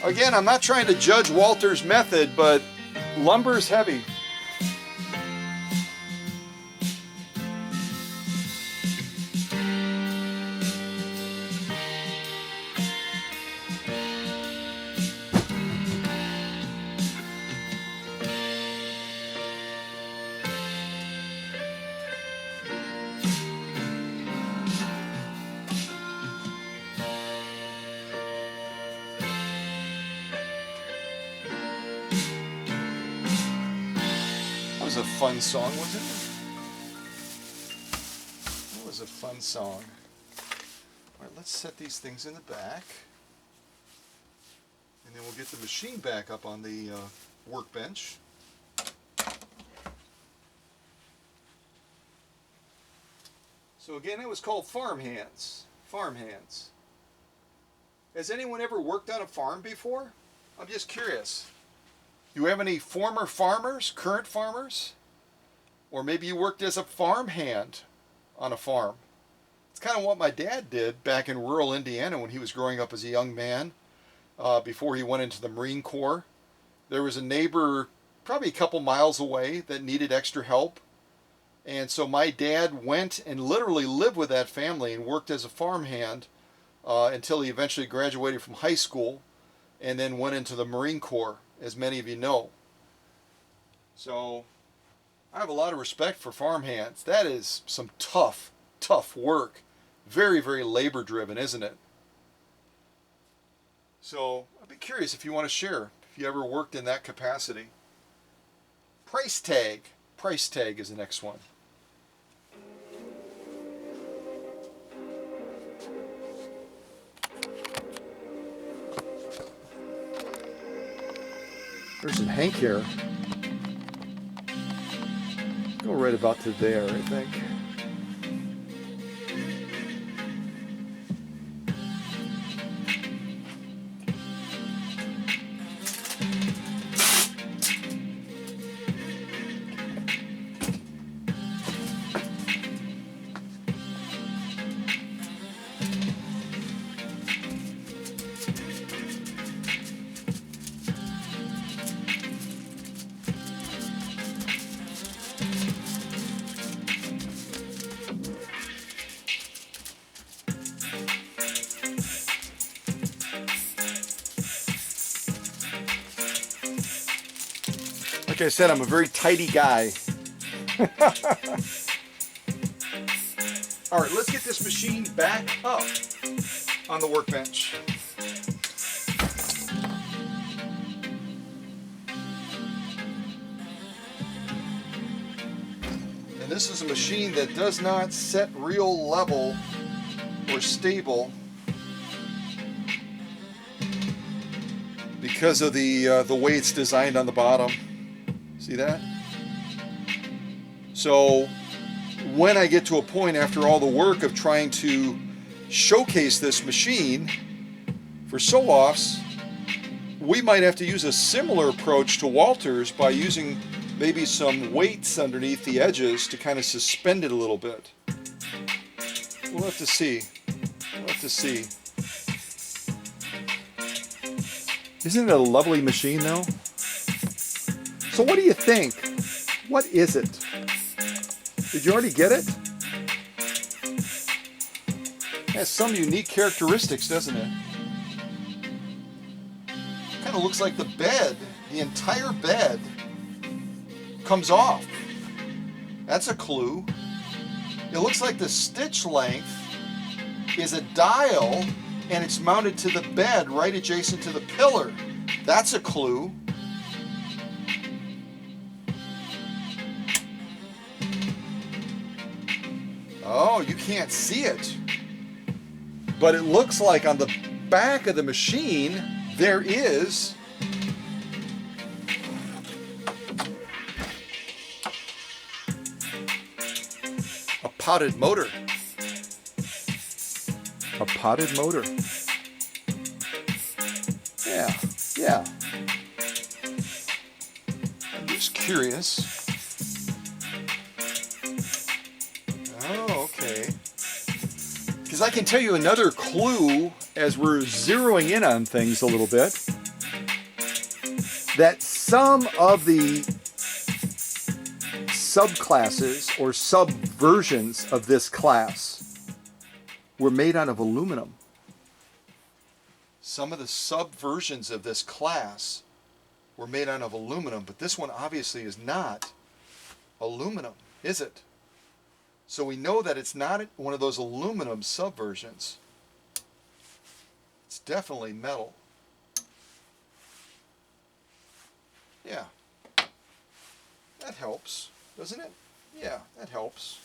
Again, I'm not trying to judge Walter's method, but lumber is heavy. That was a fun song, wasn't it? That was a fun song. All right, let's set these things in the back. And then we'll get the machine back up on the workbench. So again, it was called Farm Hands. Farm Hands. Has anyone ever worked on a farm before? I'm just curious. Do you have any former farmers, current farmers? Or maybe you worked as a farm hand on a farm. It's kind of what my dad did back in rural Indiana when he was growing up as a young man, before he went into the Marine Corps. There was a neighbor probably a couple miles away that needed extra help. And so my dad went and literally lived with that family and worked as a farm hand until he eventually graduated from high school and then went into the Marine Corps, as many of you know. So I have a lot of respect for farm hands. That is some tough, tough work. Very, very labor driven, isn't it? So I'd be curious if you want to share, if you ever worked in that capacity. Price tag. Price tag is the next one. There's some Hank here. Go right about to there, I think. Like I said, I'm a very tidy guy. All right, let's get this machine back up on the workbench. And this is a machine that does not set real level or stable because of the way it's designed on the bottom. See that? So when I get to a point after all the work of trying to showcase this machine for sew-offs, we might have to use a similar approach to Walter's by using maybe some weights underneath the edges to kind of suspend it a little bit. We'll have to see. We'll have to see. Isn't it a lovely machine though? So what do you think? What is it? Did you already get it? It has some unique characteristics, doesn't it? Kind of looks like the bed, the entire bed comes off. That's a clue. It looks like the stitch length is a dial and it's mounted to the bed right adjacent to the pillar. That's a clue. Oh, you can't see it. But it looks like on the back of the machine there is a potted motor. A potted motor. Yeah. I'm just curious. Oh, okay. Because I can tell you another clue as we're zeroing in on things a little bit, that some of the subclasses or subversions of this class were made out of aluminum. Some of the subversions of this class were made out of aluminum, but this one obviously is not aluminum, is it? So we know that it's not one of those aluminum subversions. It's definitely metal. Yeah. That helps, doesn't it? Yeah, that helps.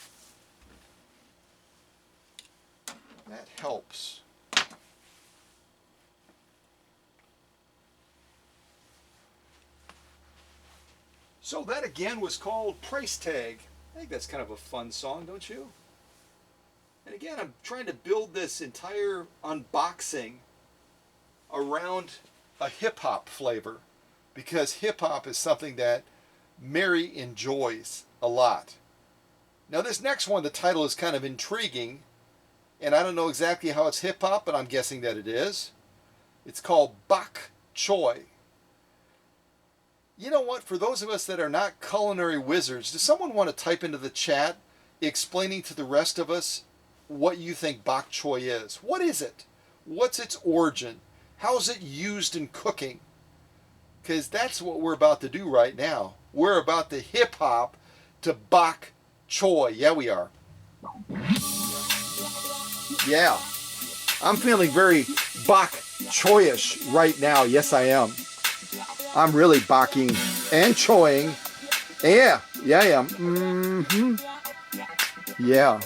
That helps. So that again was called Price Tag. I think that's kind of a fun song, don't you? And again, I'm trying to build this entire unboxing around a hip-hop flavor, because hip-hop is something that Mary enjoys a lot. Now this next one, the title is kind of intriguing, and I don't know exactly how it's hip-hop, but I'm guessing that it is. It's called Bok Choy. You know what, for those of us that are not culinary wizards, does someone want to type into the chat explaining to the rest of us what you think bok choy is? What is it? What's its origin? How is it used in cooking? Because that's what we're about to do right now. We're about to hip hop to bok choy. Yeah, we are. Yeah. I'm feeling very bok choyish right now. Yes, I am. I'm really bocking and choying. Yeah, I am. Mm-hmm. Yeah.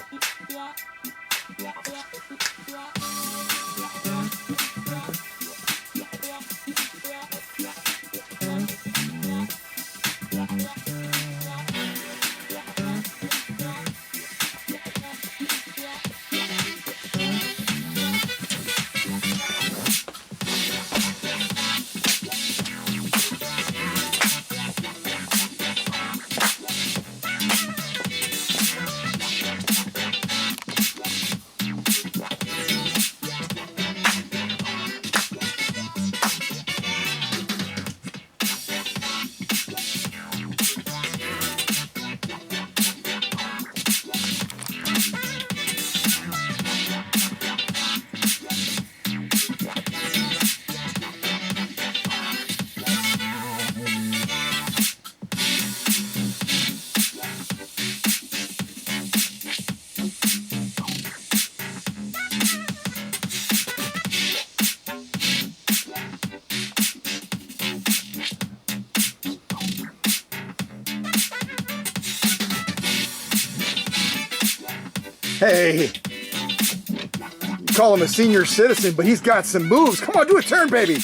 Hey, you call him a senior citizen, but he's got some moves. Come on, do a turn, baby.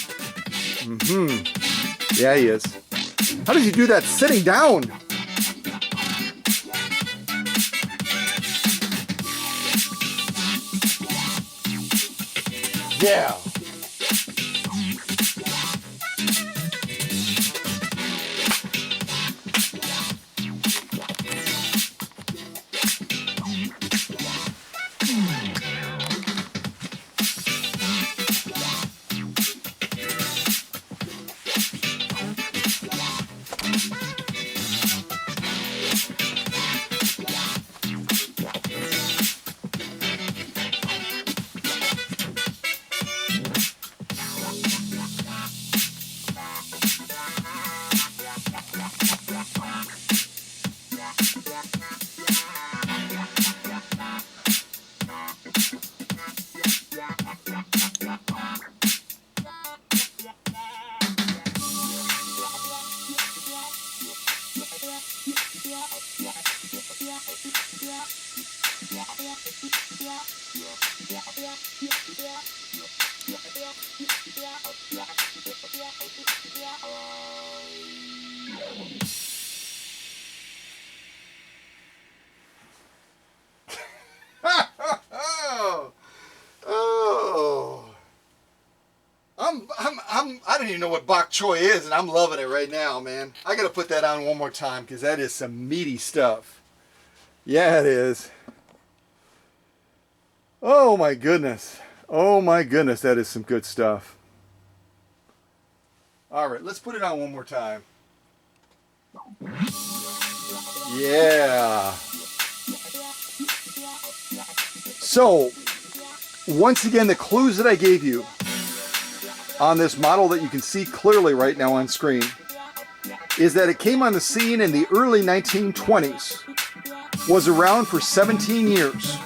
Mm-hmm. Yeah, he is. How does he do that sitting down? Yeah. I don't even know what bok choy is, and I'm loving it right now, man. I gotta put that on one more time because that is some meaty stuff. Yeah, it is. Oh my goodness. Oh my goodness, that is some good stuff. All right, let's put it on one more time. Yeah. So, once again, the clues that I gave you on this model that you can see clearly right now on screen is that it came on the scene in the early 1920s, was around for 17 years.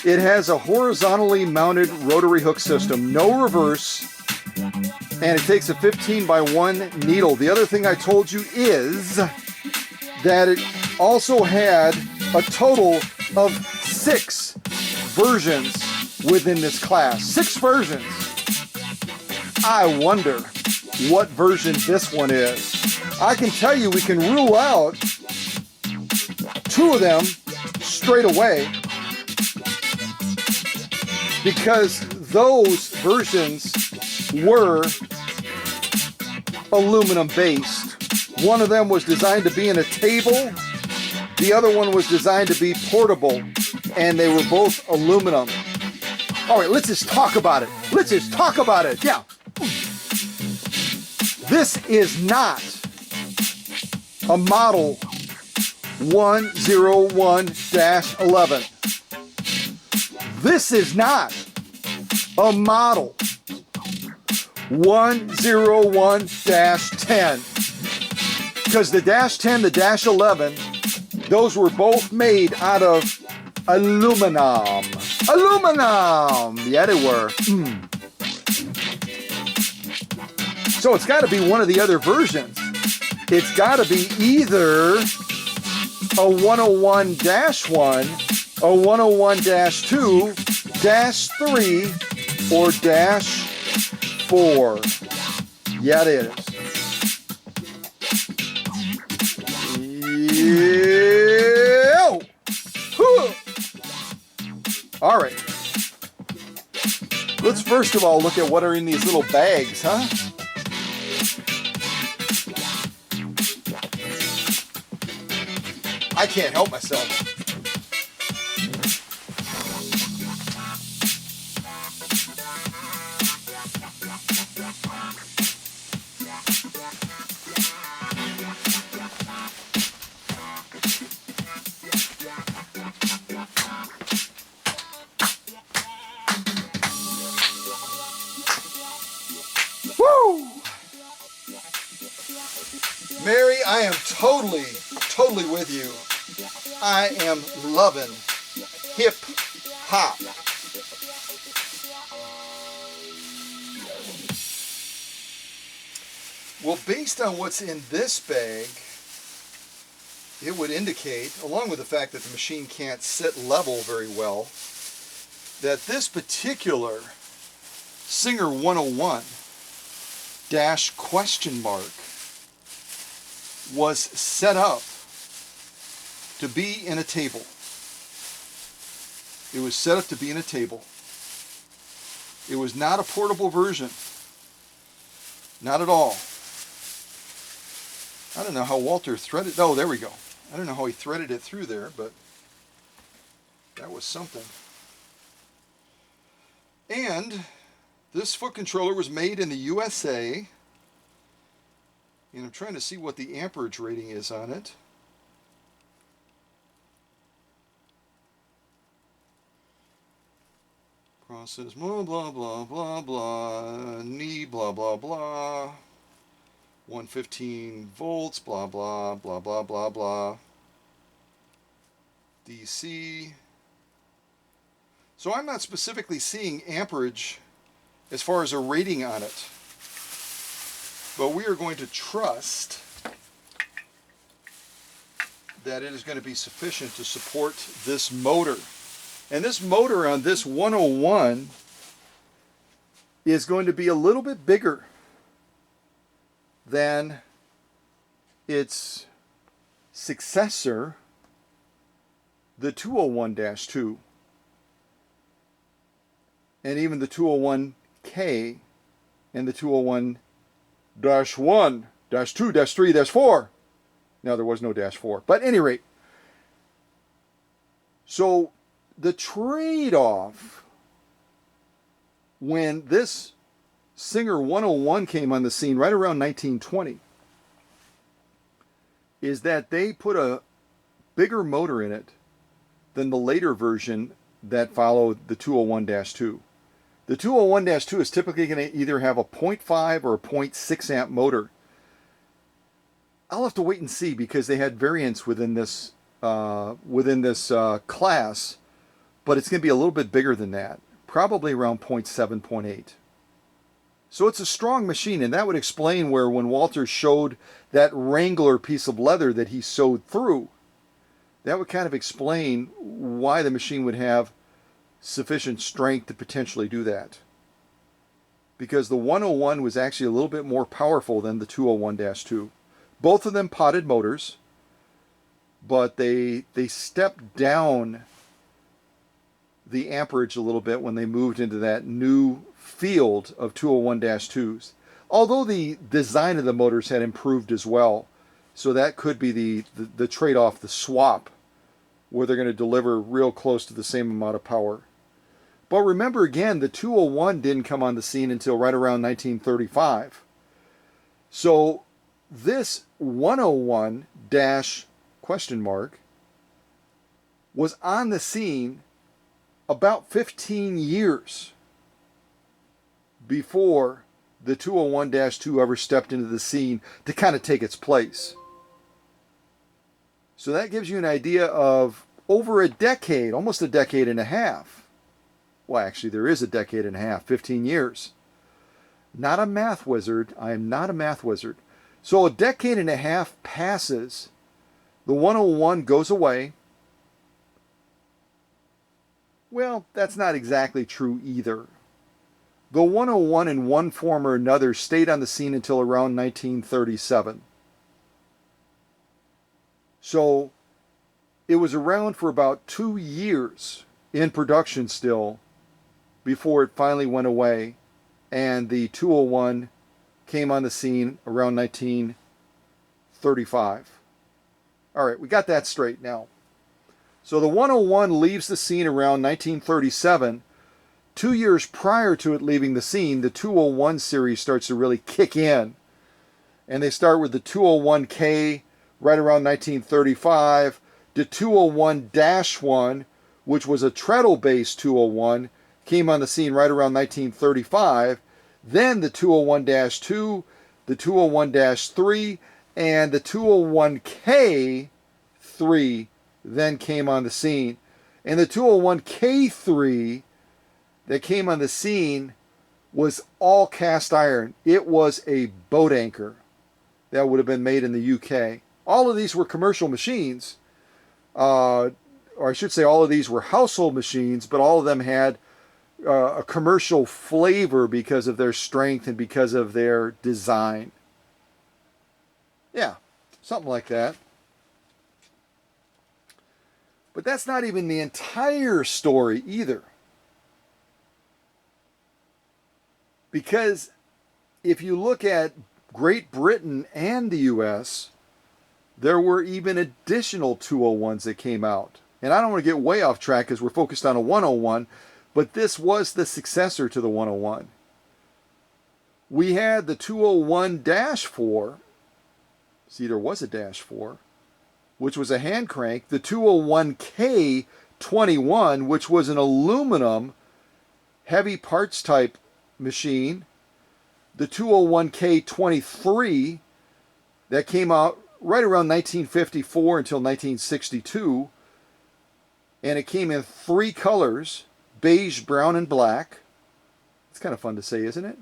It has a horizontally mounted rotary hook system, no reverse, and it takes a 15 by 1 needle. The other thing I told you is that it also had a total of 6 versions within this class. 6 versions. I wonder what version this one is. I can tell you we can rule out 2 of them straight away because those versions were aluminum based. One of them was designed to be in a table. The other one was designed to be portable, and they were both aluminum. All right, let's just talk about it. Let's just talk about it. Yeah. This is not a model 101-11. This is not a model 101-10. Because the dash 10, the dash 11, those were both made out of aluminum. Aluminum! Yeah, they were. So it's got to be one of the other versions. It's got to be either a 101-1, a 101-2, -3, or -4. Yeah, it is. Yeah. All right. Let's first of all look at what are in these little bags, huh? I can't help myself. Woo! Mary, I am totally with you. I am loving hip hop. Well, based on what's in this bag, it would indicate, along with the fact that the machine can't sit level very well, that this particular Singer 101 -? Was set up to be in a table. It was set up to be in a table. It was not a portable version. Not at all. I don't know how Walter threaded. Oh, there we go. I don't know how he threaded it through there, but that was something. And this foot controller was made in the USA. And I'm trying to see what the amperage rating is on it. Process, blah, blah, blah, blah, blah, knee, blah, blah, blah. 115 volts, blah, blah, blah, blah, blah, blah. DC. So I'm not specifically seeing amperage as far as a rating on it. But we are going to trust that it is going to be sufficient to support this motor. And this motor on this 101 is going to be a little bit bigger than its successor, the 201-2, and even the 201K and the 201-1, -2, -3, -4. Now there was no -4, but at any rate, so the trade-off when this Singer 101 came on the scene right around 1920 is that they put a bigger motor in it than the later version that followed the 201-2. The 201-2 is typically going to either have a 0.5 or a 0.6 amp motor. I'll have to wait and see because they had variants within this class, but it's going to be a little bit bigger than that, probably around 0.7, 0.8. So it's a strong machine, and that would explain where when Walter showed that Wrangler piece of leather that he sewed through, that would kind of explain why the machine would have sufficient strength to potentially do that. Because the 101 was actually a little bit more powerful than the 201-2. Both of them potted motors, but they stepped down the amperage a little bit when they moved into that new field of 201-2s. Although the design of the motors had improved as well, so that could be the trade-off, the swap, where they're going to deliver real close to the same amount of power. But remember again, the 201 didn't come on the scene until right around 1935. So this 101 dash ? Was on the scene about 15 years before the 201-2 ever stepped into the scene to kind of take its place. So that gives you an idea of over a decade, almost a decade and a half. Well, actually, there is a decade and a half, 15 years. Not a math wizard. I am not a math wizard. So a decade and a half passes. The 101 goes away. Well, that's not exactly true either. The 101 in one form or another stayed on the scene until around 1937. So it was around for about 2 years in production still before it finally went away, and the 201 came on the scene around 1935. All right, we got that straight now. So the 101 leaves the scene around 1937. 2 years prior to it leaving the scene, the 201 series starts to really kick in. And they start with the 201K right around 1935. The 201-1, which was a treadle-based 201, came on the scene right around 1935. Then the 201-2, the 201-3, and the 201K3 then came on the scene. And the 201K3 that came on the scene was all cast iron. It was a boat anchor that would have been made in the UK. All of these were commercial machines, or I should say all of these were household machines, but all of them had a commercial flavor because of their strength and because of their design. Yeah, something like that. But that's not even the entire story either. Because if you look at Great Britain and the US, there were even additional 201s that came out. And I don't want to get way off track because we're focused on a 101, but this was the successor to the 101. We had the 201-4. See, there was a -4, which was a hand crank. The 201K21, which was an aluminum heavy parts type machine. The 201K23 that came out right around 1954 until 1962. And it came in 3 colors, beige, brown, and black. It's kind of fun to say, isn't it?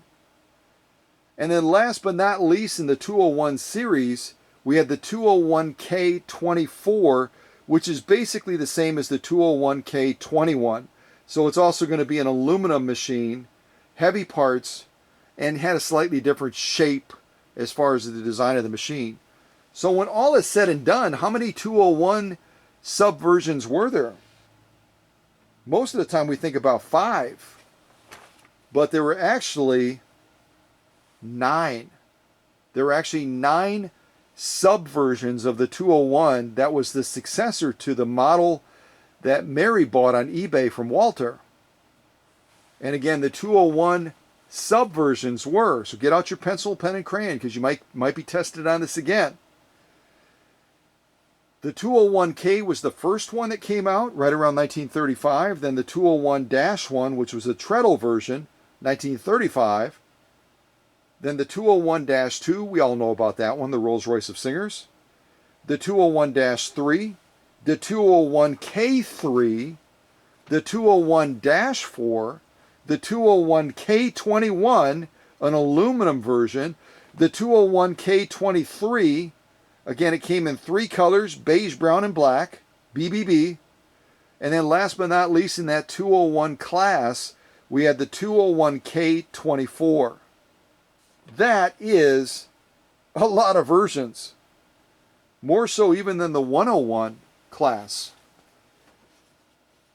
And then last but not least, in the 201 series, we had the 201K24, which is basically the same as the 201K21. So it's also going to be an aluminum machine, heavy parts, and had a slightly different shape as far as the design of the machine. So when all is said and done, how many 201 subversions were there? Most of the time we think about 5, but there were actually 9. There were actually 9 subversions of the 201 that was the successor to the model that Mary bought on eBay from Walter. And again, the 201 subversions were, so get out your pencil, pen, and crayon because you might be tested on this again. The 201K was the first one that came out right around 1935. Then the 201-1, which was a treadle version, 1935. Then the 201-2, we all know about that one, the Rolls-Royce of Singers. The 201-3, the 201K3, the 201-4, the 201K21, an aluminum version, the 201K23, again, it came in 3 colors, beige, brown, and black, BBB. And then last but not least, in that 201 class, we had the 201K24. That is a lot of versions. More so even than the 101 class.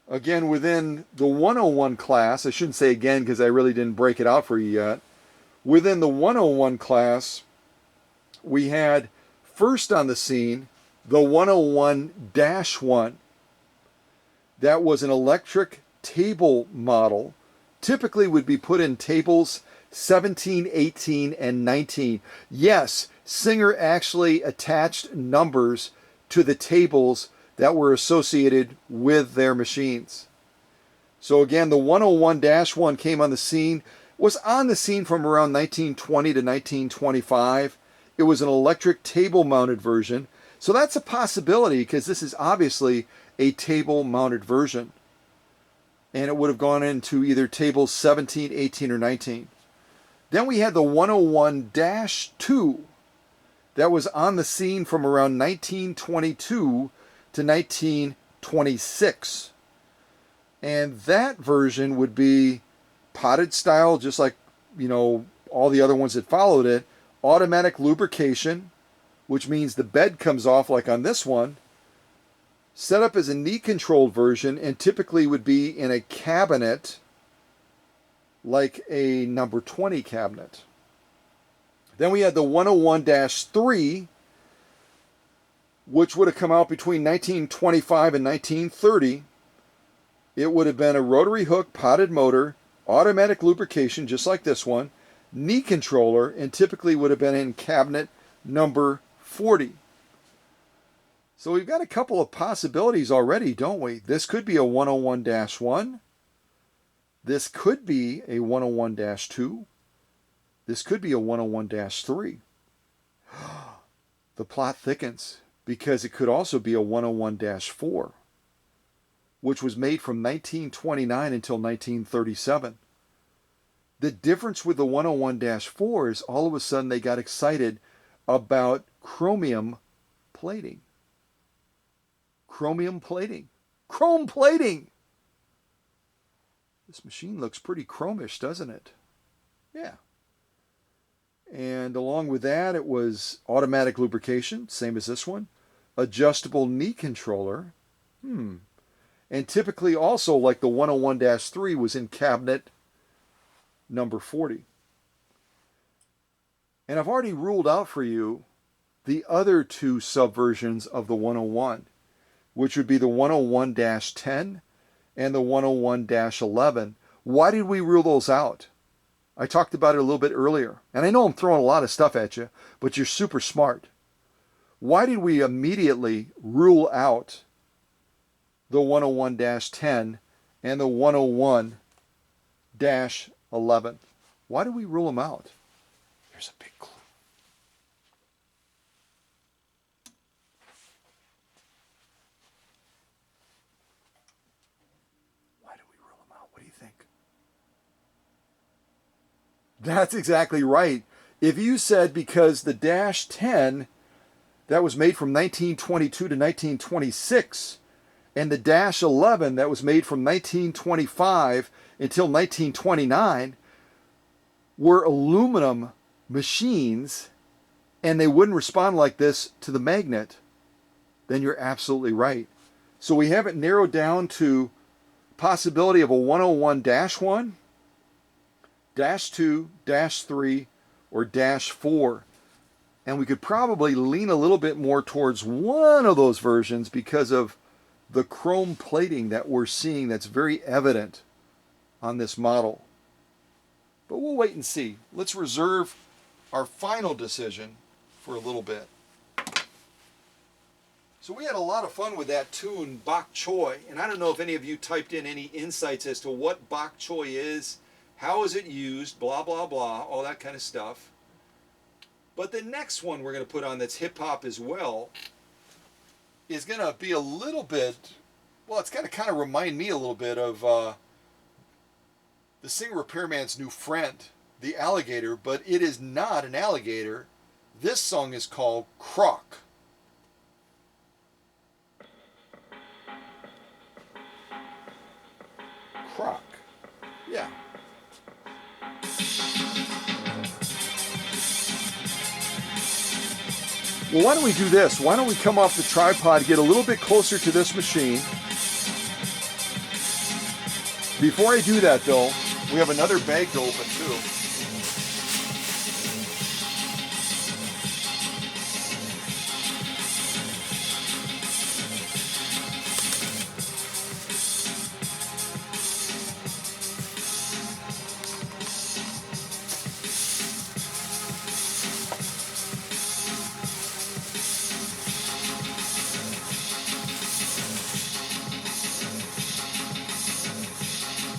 Again, within the 101 class, I shouldn't say again because I really didn't break it out for you yet. Within the 101 class, we had first on the scene the 101-1. That was an electric table model. Typically would be put in tables 17, 18, and 19. Yes, Singer actually attached numbers to the tables that were associated with their machines. So again, the 101-1 came on the scene, was on the scene from around 1920 to 1925. It was an electric table-mounted version. So that's a possibility because this is obviously a table-mounted version. And it would have gone into either tables 17, 18, or 19. Then we had the 101-2 that was on the scene from around 1922 to 1926. And that version would be potted style, just like, all the other ones that followed it. Automatic lubrication, which means the bed comes off like on this one. Set up as a knee-controlled version and typically would be in a cabinet like a number 20 cabinet. Then we had the 101-3, which would have come out between 1925 and 1930. It would have been a rotary hook potted motor, automatic lubrication, just like this one, knee controller, and typically would have been in cabinet number 40. So we've got a couple of possibilities already, don't we? This could be a 101-1. This could be a 101-2. This could be a 101-3. The plot thickens because it could also be a 101-4, which was made from 1929 until 1937. The difference with the 101-4 is all of a sudden they got excited about chromium plating. Chromium plating. Chrome plating! This machine looks pretty chromish, doesn't it? Yeah. And along with that, it was automatic lubrication, same as this one. Adjustable knee controller. And typically also, like the 101-3, was in cabinet number 40. And I've already ruled out for you the other 2 subversions of the 101, which would be the 101-10 and the 101-11. Why did we rule those out? I talked about it a little bit earlier. And I know I'm throwing a lot of stuff at you, but you're super smart. Why did we immediately rule out the 101-10 and the 101-11? Why did we rule them out? Here's a big clue. Why did we rule them out? What do you think? That's exactly right. If you said because the Dash 10 that was made from 1922 to 1926 and the Dash 11 that was made from 1925 until 1929 were aluminum machines and they wouldn't respond like this to the magnet, then you're absolutely right. So we have it narrowed down to possibility of a 101-1, Dash 2, Dash 3, or Dash 4. And we could probably lean a little bit more towards one of those versions because of the chrome plating that we're seeing that's very evident on this model. But we'll wait and see. Let's reserve our final decision for a little bit. So we had a lot of fun with that tune, Bok Choy, and I don't know if any of you typed in any insights as to what Bok Choy is, how is it used, blah, blah, blah, all that kind of stuff. But the next one we're going to put on that's hip-hop as well is going to be a little bit, well, it's going to kind of remind me a little bit of the singer Repairman's new friend, the alligator, but it is not an alligator. This song is called Croc. Croc. Yeah. Well, why don't we do this? Why don't we come off the tripod, get a little bit closer to this machine. Before I do that, though, we have another bag to open, too.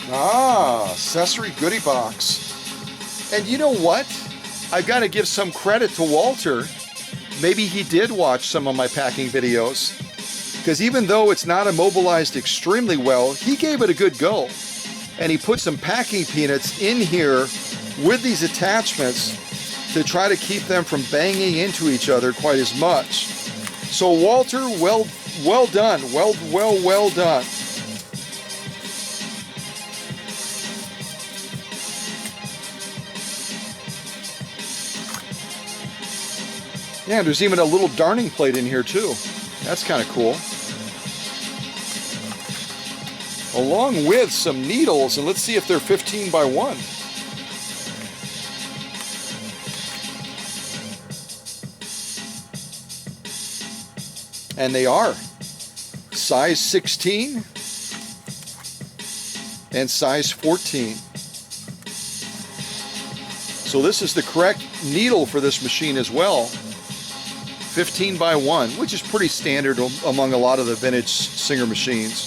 Ah, accessory goodie box. And you know what? I've got to give some credit to Walter. Maybe he did watch some of my packing videos. Because even though it's not immobilized extremely well, he gave it a good go. And he put some packing peanuts in here with these attachments to try to keep them from banging into each other quite as much. So Walter, well done. Well done. Yeah, there's even a little darning plate in here too. That's kind of cool. Along with some needles, and let's see if they're 15 by 1. And they are. Size 16 and size 14. So this is the correct needle for this machine as well. 15 by 1, which is pretty standard among a lot of the vintage Singer machines.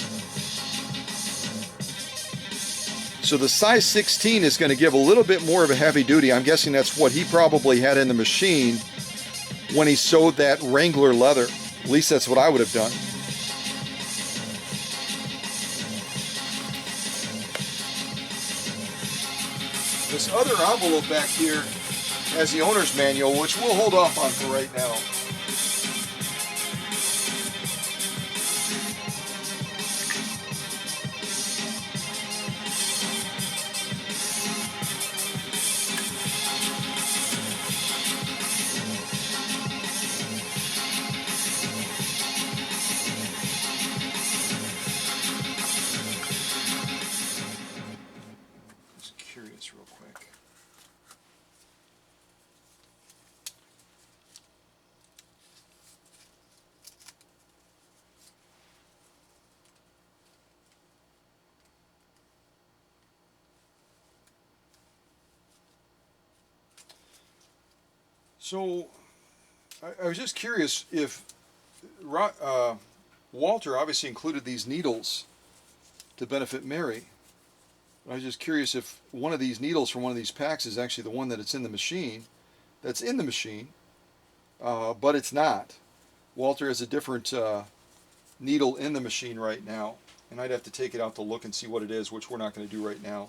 So the size 16 is going to give a little bit more of a heavy duty. I'm guessing that's what he probably had in the machine when he sewed that Wrangler leather. At least that's what I would have done. This other envelope back here has the owner's manual, which we'll hold off on for right now. Real quick. So I was just curious if Walter obviously included these needles to benefit Mary. I was just curious if one of these needles from one of these packs is actually the one that it's in the machine, but it's not. Walter has a different needle in the machine right now, and I'd have to take it out to look and see what it is, which we're not going to do right now.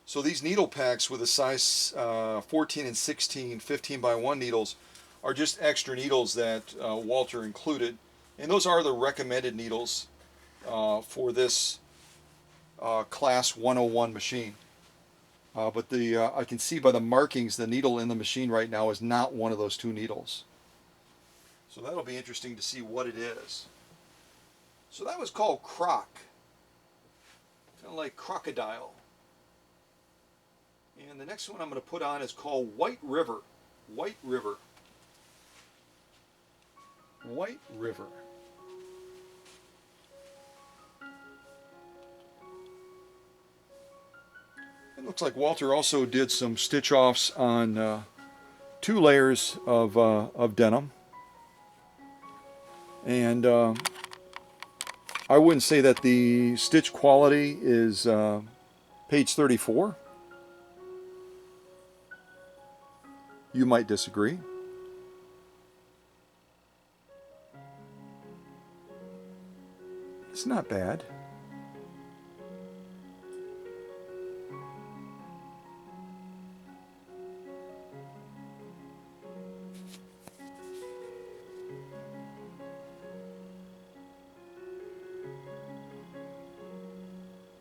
So these needle packs with a size 14 and 16, 15 by 1 needles are just extra needles that Walter included. And those are the recommended needles for this Class 101 machine. But I can see by the markings the needle in the machine right now is not one of those 2 needles. So that'll be interesting to see what it is. So that was called Croc. Kind of like crocodile. And the next one I'm going to put on is called White River. White River. White River. It looks like Walter also did some stitch offs on 2 layers of denim. And I wouldn't say that the stitch quality is page 34. You might disagree. It's not bad.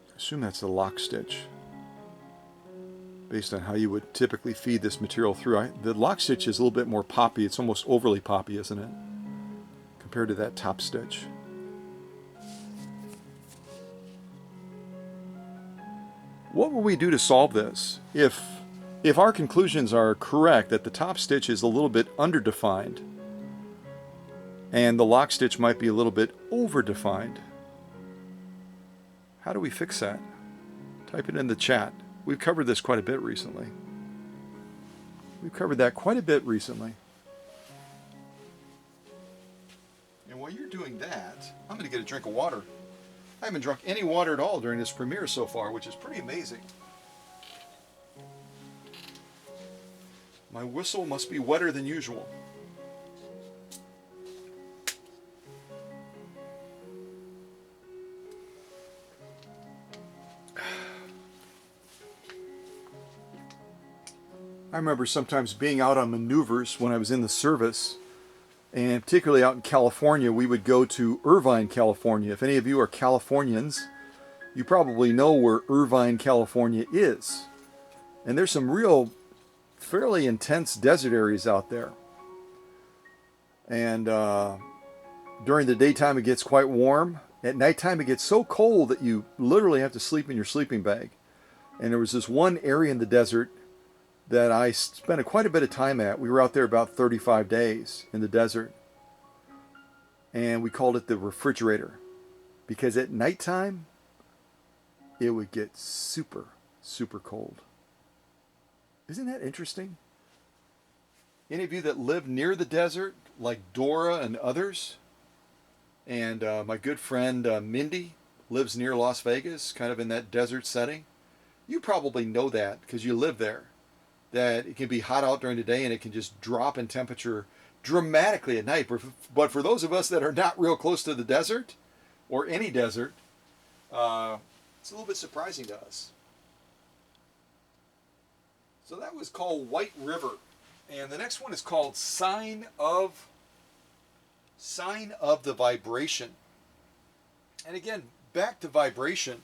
I assume that's the lock stitch, based on how you would typically feed this material through. The lock stitch is a little bit more poppy. It's almost overly poppy, isn't it, compared to that top stitch? What will we do to solve this? If our conclusions are correct that the top stitch is a little bit underdefined and the lock stitch might be a little bit overdefined, how do we fix that? Type it in the chat. We've covered this quite a bit recently. We've covered that quite a bit recently. And while you're doing that, I'm going to get a drink of water. I haven't drunk any water at all during this premiere so far, which is pretty amazing. My whistle must be wetter than usual. I remember sometimes being out on maneuvers when I was in the service, and particularly out in California. We would go to Irvine, California. If any of you are Californians, you probably know where Irvine, California is. And there's some real fairly intense desert areas out there. And during the daytime it gets quite warm. At nighttime it gets so cold that you literally have to sleep in your sleeping bag. And there was this one area in the desert that I spent quite a bit of time at. We were out there about 35 days in the desert. And we called it the refrigerator. Because at nighttime, it would get super, super cold. Isn't that interesting? Any of you that live near the desert, like Dora and others, and my good friend Mindy lives near Las Vegas, kind of in that desert setting, you probably know that because you live there. That it can be hot out during the day and it can just drop in temperature dramatically at night. But for those of us that are not real close to the desert, or any desert, it's a little bit surprising to us. So that was called White River. And the next one is called Sign of the Vibration. And again, back to vibration.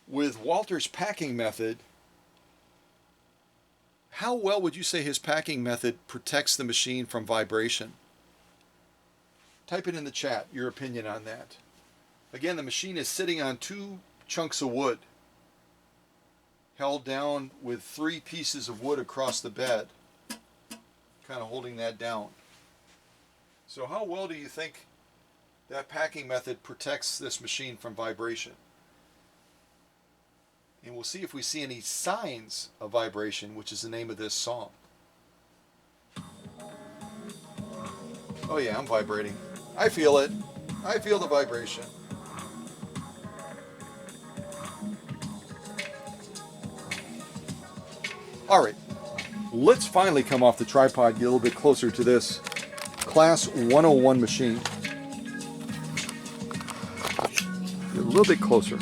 With Walter's packing method, how well would you say his packing method protects the machine from vibration? Type it in the chat, your opinion on that. Again, the machine is sitting on 2 chunks of wood, held down with 3 pieces of wood across the bed, kind of holding that down. So how well do you think that packing method protects this machine from vibration? And we'll see if we see any signs of vibration, which is the name of this song. Oh yeah, I'm vibrating. I feel it. I feel the vibration. All right, let's finally come off the tripod, get a little bit closer to this Class 101 machine. Get a little bit closer.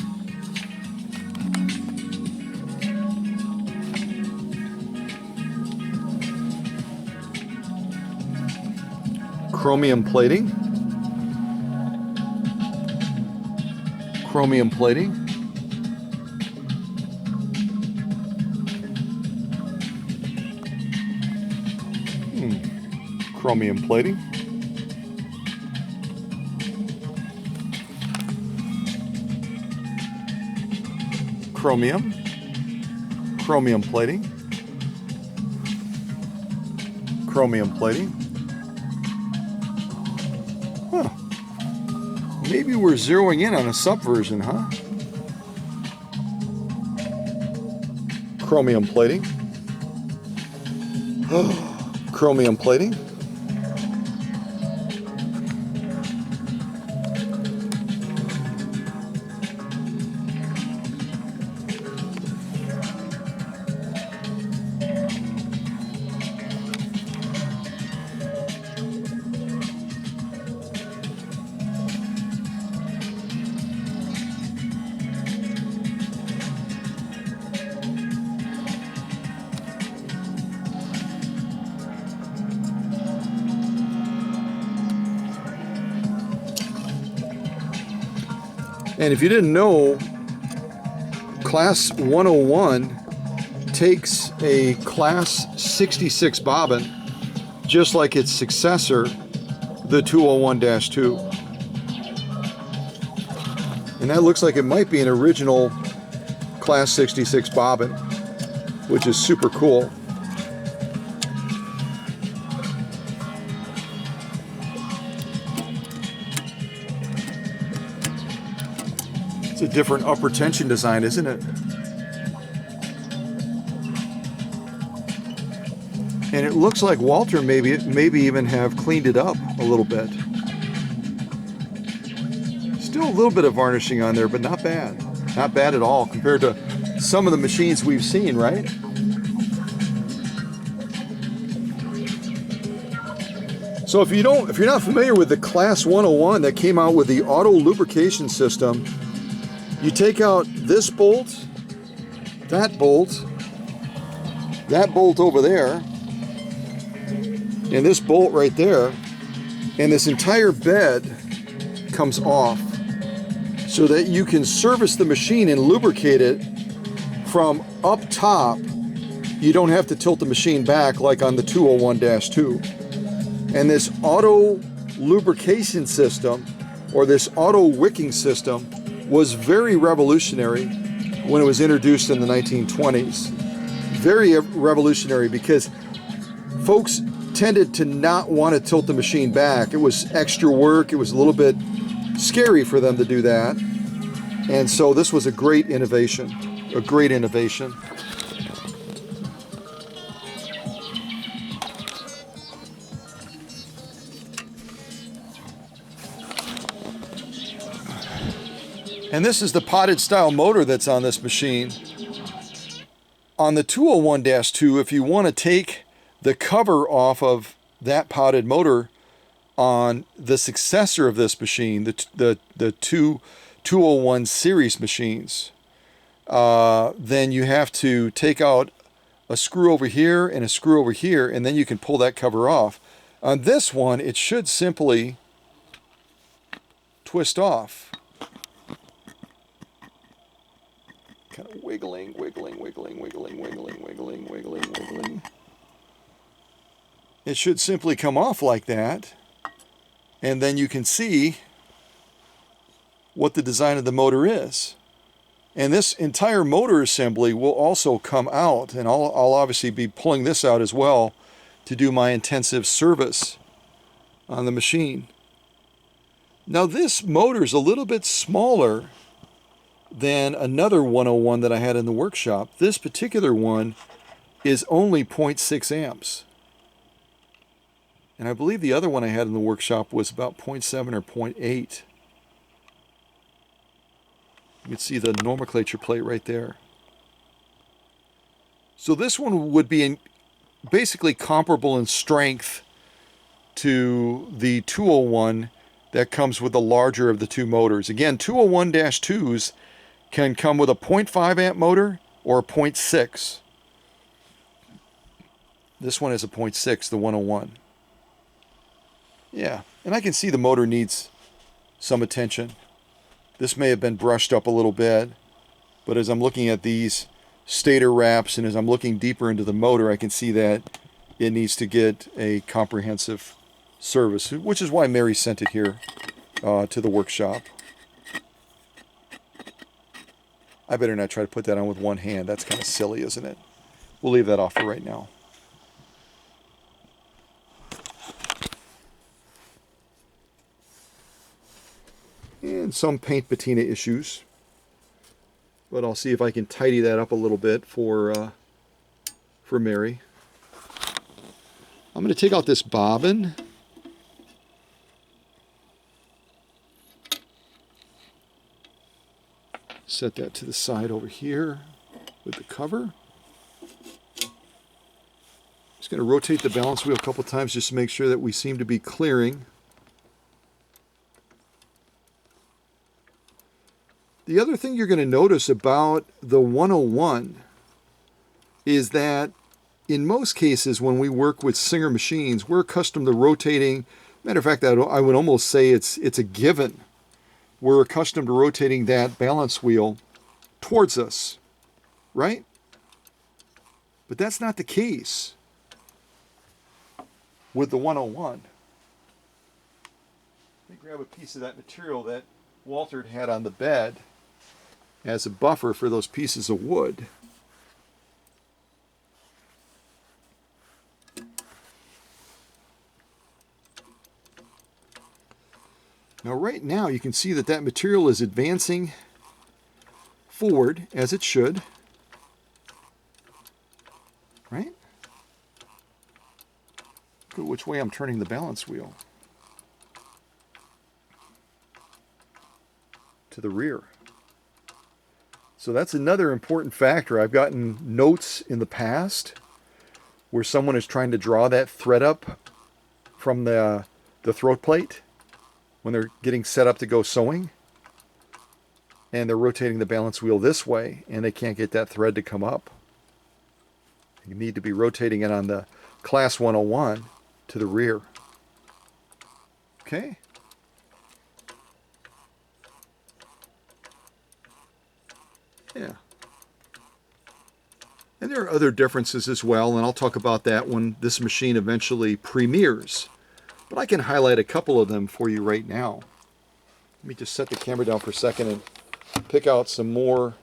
chromium plating. Chromium plating. Chromium plating. Chromium. Chromium plating. Chromium plating. Huh. Maybe we're zeroing in on a subversion, huh? Chromium plating. Chromium plating. And if you didn't know, Class 101 takes a Class 66 bobbin, just like its successor, the 201-2. And that looks like it might be an original Class 66 bobbin, which is super cool. It's a different upper tension design, isn't it? And it looks like Walter maybe even have cleaned it up a little bit. Still a little bit of varnishing on there, but not bad. Not bad at all compared to some of the machines we've seen, right? So if you're not familiar with the Class 101 that came out with the auto lubrication system, you take out this bolt, that bolt over there, and this bolt right there, and this entire bed comes off so that you can service the machine and lubricate it from up top. You don't have to tilt the machine back like on the 201-2. And this auto lubrication system, or this auto wicking system, was very revolutionary when it was introduced in the 1920s. Very revolutionary because folks tended to not want to tilt the machine back. It was extra work. It was a little bit scary for them to do that. And so this was a great innovation, a great innovation. And this is the potted style motor that's on this machine. On the 201-2, if you want to take the cover off of that potted motor on the successor of this machine, the 201 series machines, then you have to take out a screw over here and a screw over here, and then you can pull that cover off. On this one, it should simply twist off. Kind of wiggling. It should simply come off like that, and then you can see what the design of the motor is. And this entire motor assembly will also come out, and I'll obviously be pulling this out as well to do my intensive service on the machine. Now this motor is a little bit smaller than another 101 that I had in the workshop. This particular one is only 0.6 amps. And I believe the other one I had in the workshop was about 0.7 or 0.8. You can see the nomenclature plate right there. So this one would be basically comparable in strength to the 201 that comes with the larger of the two motors. Again, 201-2s can come with a 0.5 amp motor or a 0.6. This one is a 0.6, the 101. Yeah, and I can see the motor needs some attention. This may have been brushed up a little bit, but as I'm looking at these stator wraps and as I'm looking deeper into the motor, I can see that it needs to get a comprehensive service, which is why Mary sent it here to the workshop. I better not try to put that on with one hand. That's kind of silly, isn't it? We'll leave that off for right now. And some paint patina issues. But I'll see if I can tidy that up a little bit for Mary. I'm going to take out this bobbin. Set that to the side over here with the cover. Just going to rotate the balance wheel a couple times just to make sure that we seem to be clearing. The other thing you're going to notice about the 101 is that in most cases when we work with Singer machines, we're accustomed to rotating. Matter of fact, I would almost say it's a given. We're accustomed to rotating that balance wheel towards us, right? But that's not the case with the 101. Let me grab a piece of that material that Walter had on the bed as a buffer for those pieces of wood. Now right now you can see that that material is advancing forward as it should, right? Look at which way I'm turning the balance wheel. To the rear. So that's another important factor. I've gotten notes in the past where someone is trying to draw that thread up from the throat plate when they're getting set up to go sewing, and they're rotating the balance wheel this way and they can't get that thread to come up. You need to be rotating it on the Class 101 to the rear. Okay? Yeah. And there are other differences as well, and I'll talk about that when this machine eventually premieres. But I can highlight a couple of them for you right now. Let me just set the camera down for a second and pick out some more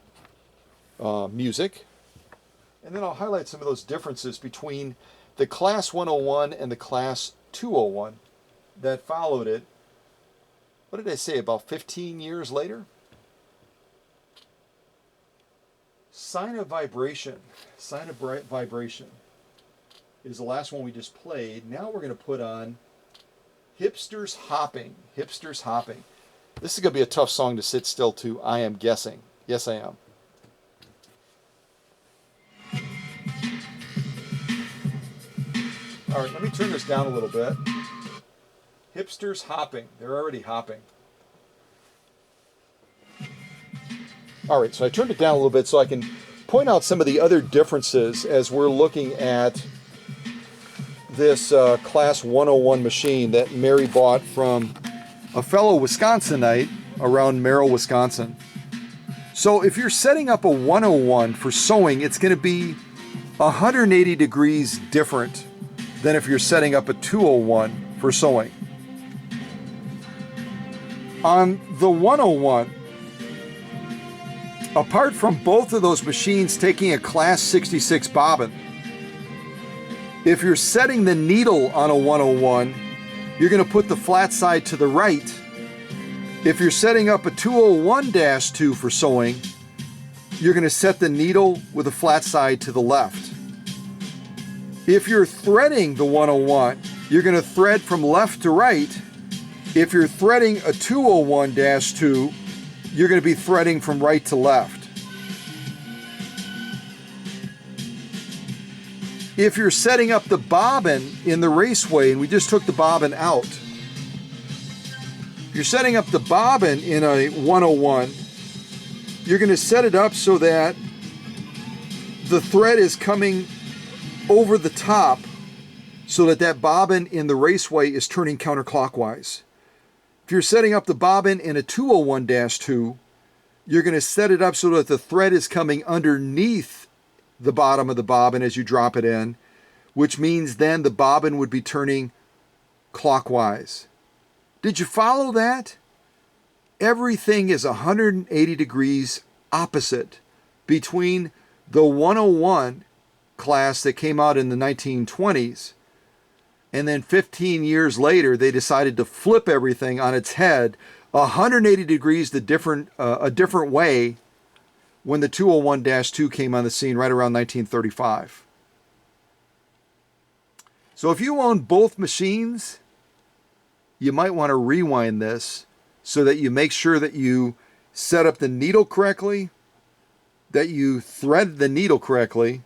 music. And then I'll highlight some of those differences between the Class 101 and the Class 201 that followed it. What did I say, about 15 years later? Sign of Vibration. Sign of Vibration is the last one we just played. Now we're going to put on Hipsters Hopping. Hipsters Hopping. This is going to be a tough song to sit still to, I am guessing. Yes, I am. All right, let me turn this down a little bit. Hipsters Hopping. They're already hopping. All right, so I turned it down a little bit so I can point out some of the other differences as we're looking at this Class 101 machine that Mary bought from a fellow Wisconsinite around Merrill, Wisconsin. So if you're setting up a 101 for sewing, it's going to be 180 degrees different than if you're setting up a 201 for sewing. On the 101, apart from both of those machines taking a Class 66 bobbin, if you're setting the needle on a 101, you're going to put the flat side to the right. If you're setting up a 201-2 for sewing, you're going to set the needle with a flat side to the left. If you're threading the 101, you're going to thread from left to right. If you're threading a 201-2, you're going to be threading from right to left. If you're setting up the bobbin in the raceway, and we just took the bobbin out, you're setting up the bobbin in a 101, you're going to set it up so that the thread is coming over the top so that that bobbin in the raceway is turning counterclockwise. If you're setting up the bobbin in a 201-2, you're going to set it up so that the thread is coming underneath the bottom of the bobbin as you drop it in, which means then the bobbin would be turning clockwise. Did you follow that? Everything is 180 degrees opposite between the 101 class that came out in the 1920s, and then 15 years later they decided to flip everything on its head 180 degrees a different way when the 201-2 came on the scene right around 1935. So if you own both machines, you might want to rewind this so that you make sure that you set up the needle correctly, that you thread the needle correctly,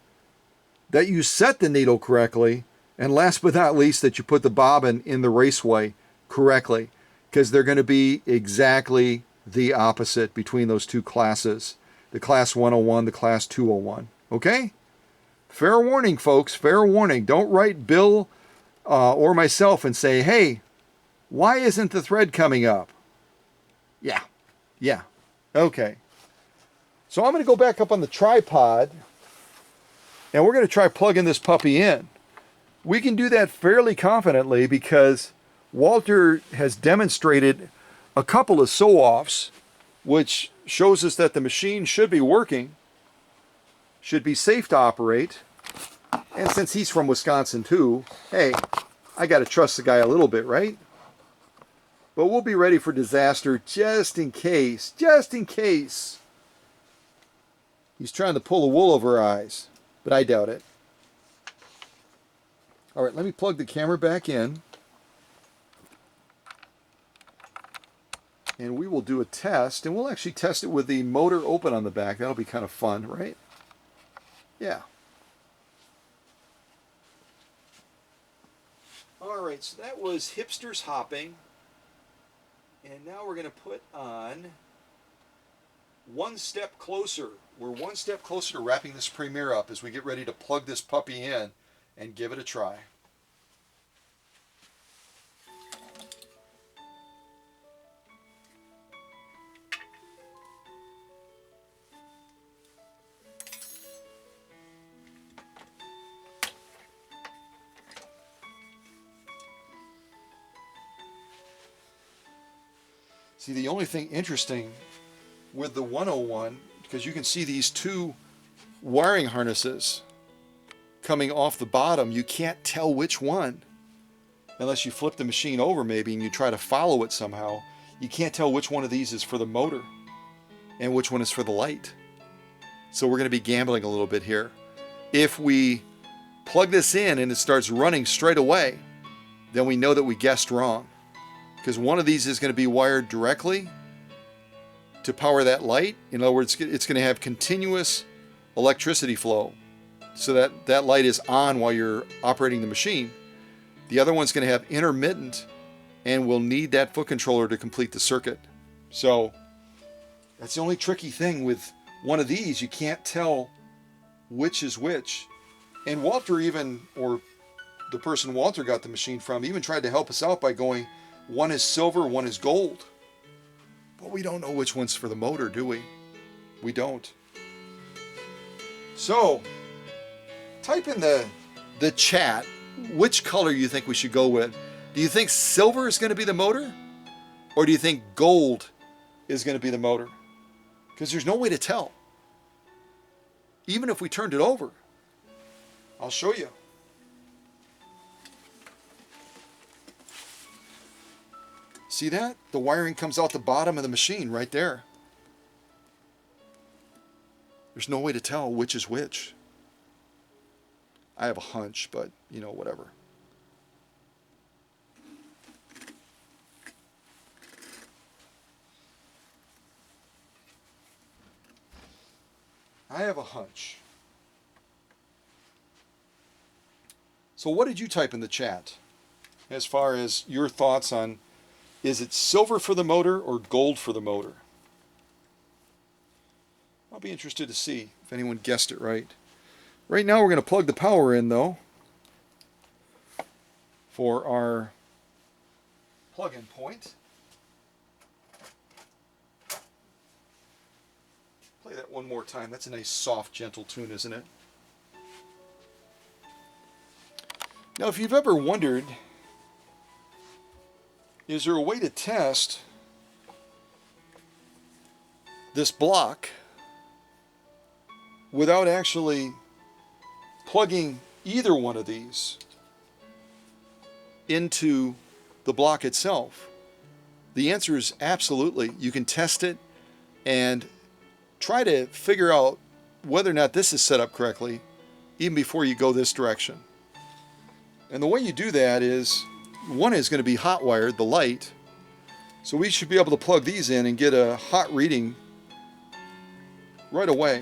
that you set the needle correctly, and last but not least, that you put the bobbin in the raceway correctly, because they're going to be exactly the opposite between those two classes, the class 101, the class 201. Okay? Fair warning, folks, fair warning. Don't write Bill or myself and say, hey, why isn't the thread coming up? Yeah. Okay. So I'm going to go back up on the tripod, and we're going to try plugging this puppy in. We can do that fairly confidently because Walter has demonstrated a couple of sew-offs, which shows us that the machine should be working, should be safe to operate. And since he's from Wisconsin too, hey, I got to trust the guy a little bit, right? But we'll be ready for disaster just in case. He's trying to pull the wool over our eyes, but I doubt it. All right, let me plug the camera back in. And we will do a test, and we'll actually test it with the motor open on the back. That'll be kind of fun, right? Yeah. All right, so that was Hipsters Hopping. And now we're going to put on One Step Closer. We're one step closer to wrapping this Premiere up as we get ready to plug this puppy in and give it a try. See, the only thing interesting with the 101, because you can see these two wiring harnesses coming off the bottom, you can't tell which one, unless you flip the machine over maybe and you try to follow it somehow. You can't tell which one of these is for the motor and which one is for the light. So we're going to be gambling a little bit here. If we plug this in and it starts running straight away, then we know that we guessed wrong. Because one of these is going to be wired directly to power that light. In other words, it's going to have continuous electricity flow so that that light is on while you're operating the machine. The other one's going to have intermittent and will need that foot controller to complete the circuit. So that's the only tricky thing with one of these. You can't tell which is which. And Walter even, or the person Walter got the machine from, even tried to help us out by going, one is silver, one is gold. But we don't know which one's for the motor, do we? We don't. So, type in the chat which color you think we should go with. Do you think silver is going to be the motor? Or do you think gold is going to be the motor? Because there's no way to tell. Even if we turned it over. I'll show you. See that? The wiring comes out the bottom of the machine right there. There's no way to tell which is which. I have a hunch, but, you know, whatever. I have a hunch. So what did you type in the chat as far as your thoughts on, is it silver for the motor or gold for the motor? I'll be interested to see if anyone guessed it right. Right now we're going to plug the power in though. for our plug-in point. Play that one more time. That's a nice, soft, gentle tune, isn't it? Now, if you've ever wondered, is there a way to test this block without actually plugging either one of these into the block itself? The answer is absolutely. You can test it and try to figure out whether or not this is set up correctly even before you go this direction. And the way you do that is, one is going to be hot wired, the light. So we should be able to plug these in and get a hot reading right away,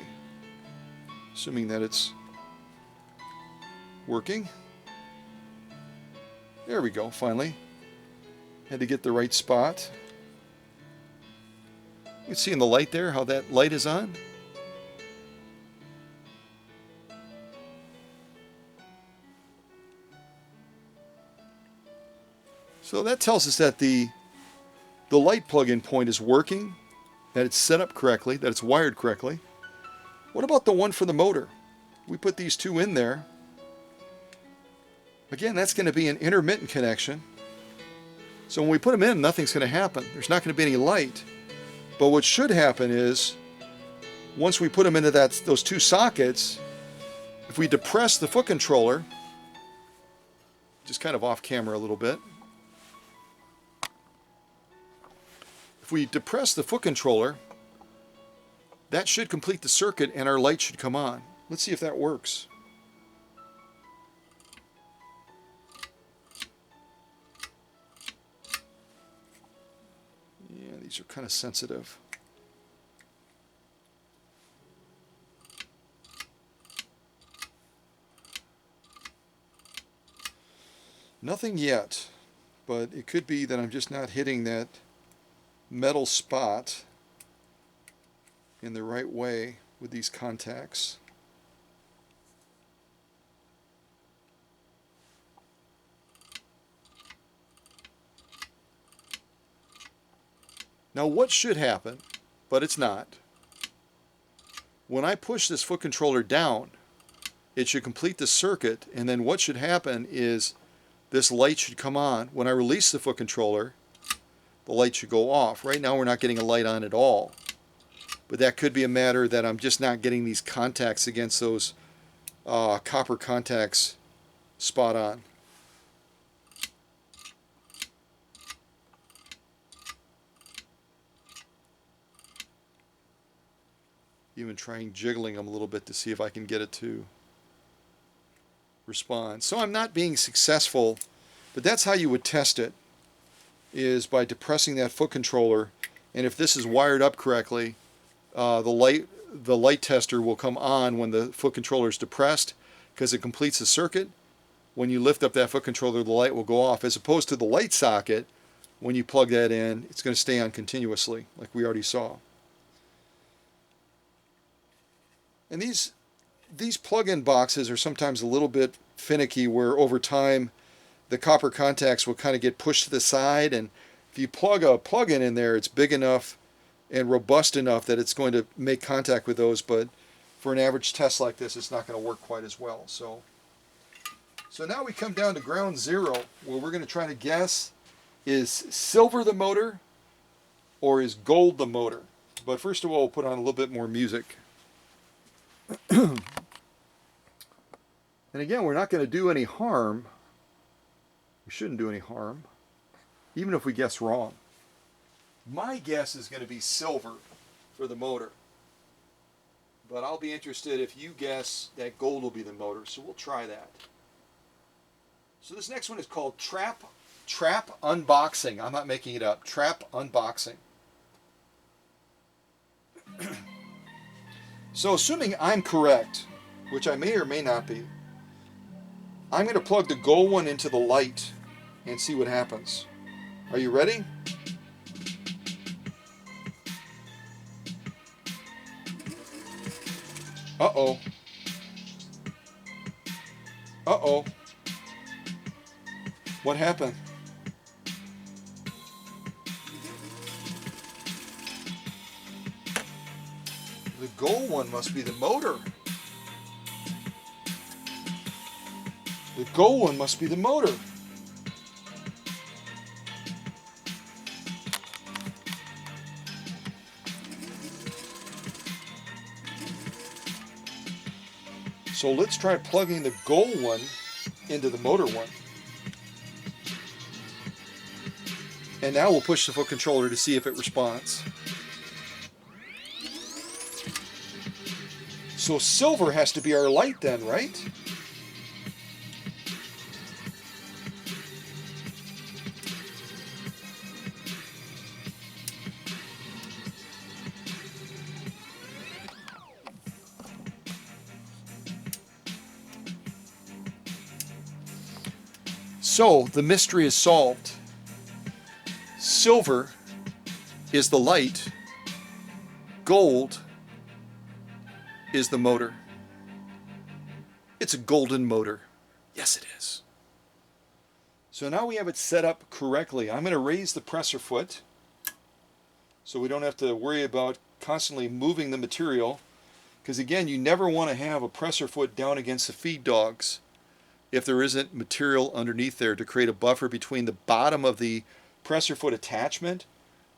assuming that it's working. There we go, finally. Had to get the right spot. You can see in the light there how that light is on. So that tells us that the light plug-in point is working, that it's set up correctly, that it's wired correctly. What about the one for the motor? We put these two in there. Again, that's going to be an intermittent connection. So when we put them in, nothing's going to happen. There's not going to be any light. But what should happen is, once we put them into those two sockets, if we depress the foot controller, just kind of off camera a little bit, if we depress the foot controller, that should complete the circuit and our light should come on. Let's see if that works. Yeah, these are kind of sensitive. Nothing yet, but it could be that I'm just not hitting that metal spot in the right way with these contacts. Now what should happen, but it's not, when I push this foot controller down, it should complete the circuit, and then what should happen is this light should come on. When I release the foot controller, the light should go off. Right now we're not getting a light on at all. But that could be a matter that I'm just not getting these contacts against those copper contacts spot on. Even trying jiggling them a little bit to see if I can get it to respond. So I'm not being successful, but that's how you would test it, is by depressing that foot controller, and if this is wired up correctly, the light tester will come on when the foot controller is depressed because it completes the circuit. When you lift up that foot controller, the light will go off, as opposed to the light socket. When you plug that in, it's going to stay on continuously, like we already saw. And these plug-in boxes are sometimes a little bit finicky, where over time the copper contacts will kind of get pushed to the side, and if you plug a plug-in in there, it's big enough and robust enough that it's going to make contact with those, but for an average test like this, it's not going to work quite as well. So now we come down to ground zero, where we're going to try to guess, is silver the motor or is gold the motor? But first of all, we'll put on a little bit more music. And again, we're not going to do any harm. We shouldn't do any harm, even if we guess wrong. My guess is going to be silver for the motor, but I'll be interested if you guess that gold will be the motor, so we'll try that. So this next one is called Trap Unboxing. I'm not making it up. Trap Unboxing. So assuming I'm correct, which I may or may not be, I'm going to plug the gold one into the light and see what happens. Are you ready? Uh-oh. Uh-oh. What happened? The gold one must be the motor. The gold one must be the motor. So let's try plugging the gold one into the motor one. And now we'll push the foot controller to see if it responds. So silver has to be our light then, right? So the mystery is solved. Silver is the light, gold is the motor. It's a golden motor. Yes, it is. So now we have it set up correctly. I'm going to raise the presser foot so we don't have to worry about constantly moving the material, because again, you never want to have a presser foot down against the feed dogs if there isn't material underneath there to create a buffer between the bottom of the presser foot attachment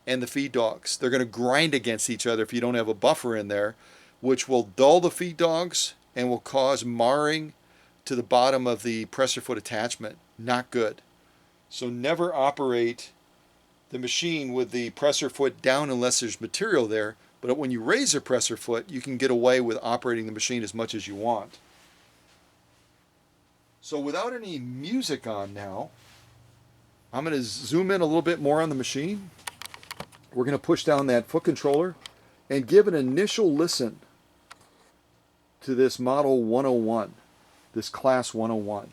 and the feed dogs. They're going to grind against each other if you don't have a buffer in there, which will dull the feed dogs and will cause marring to the bottom of the presser foot attachment. Not good. So never operate the machine with the presser foot down unless there's material there. But when you raise the presser foot, you can get away with operating the machine as much as you want. So without any music on now, I'm going to zoom in a little bit more on the machine. We're going to push down that foot controller and give an initial listen to this model 101, this class 101.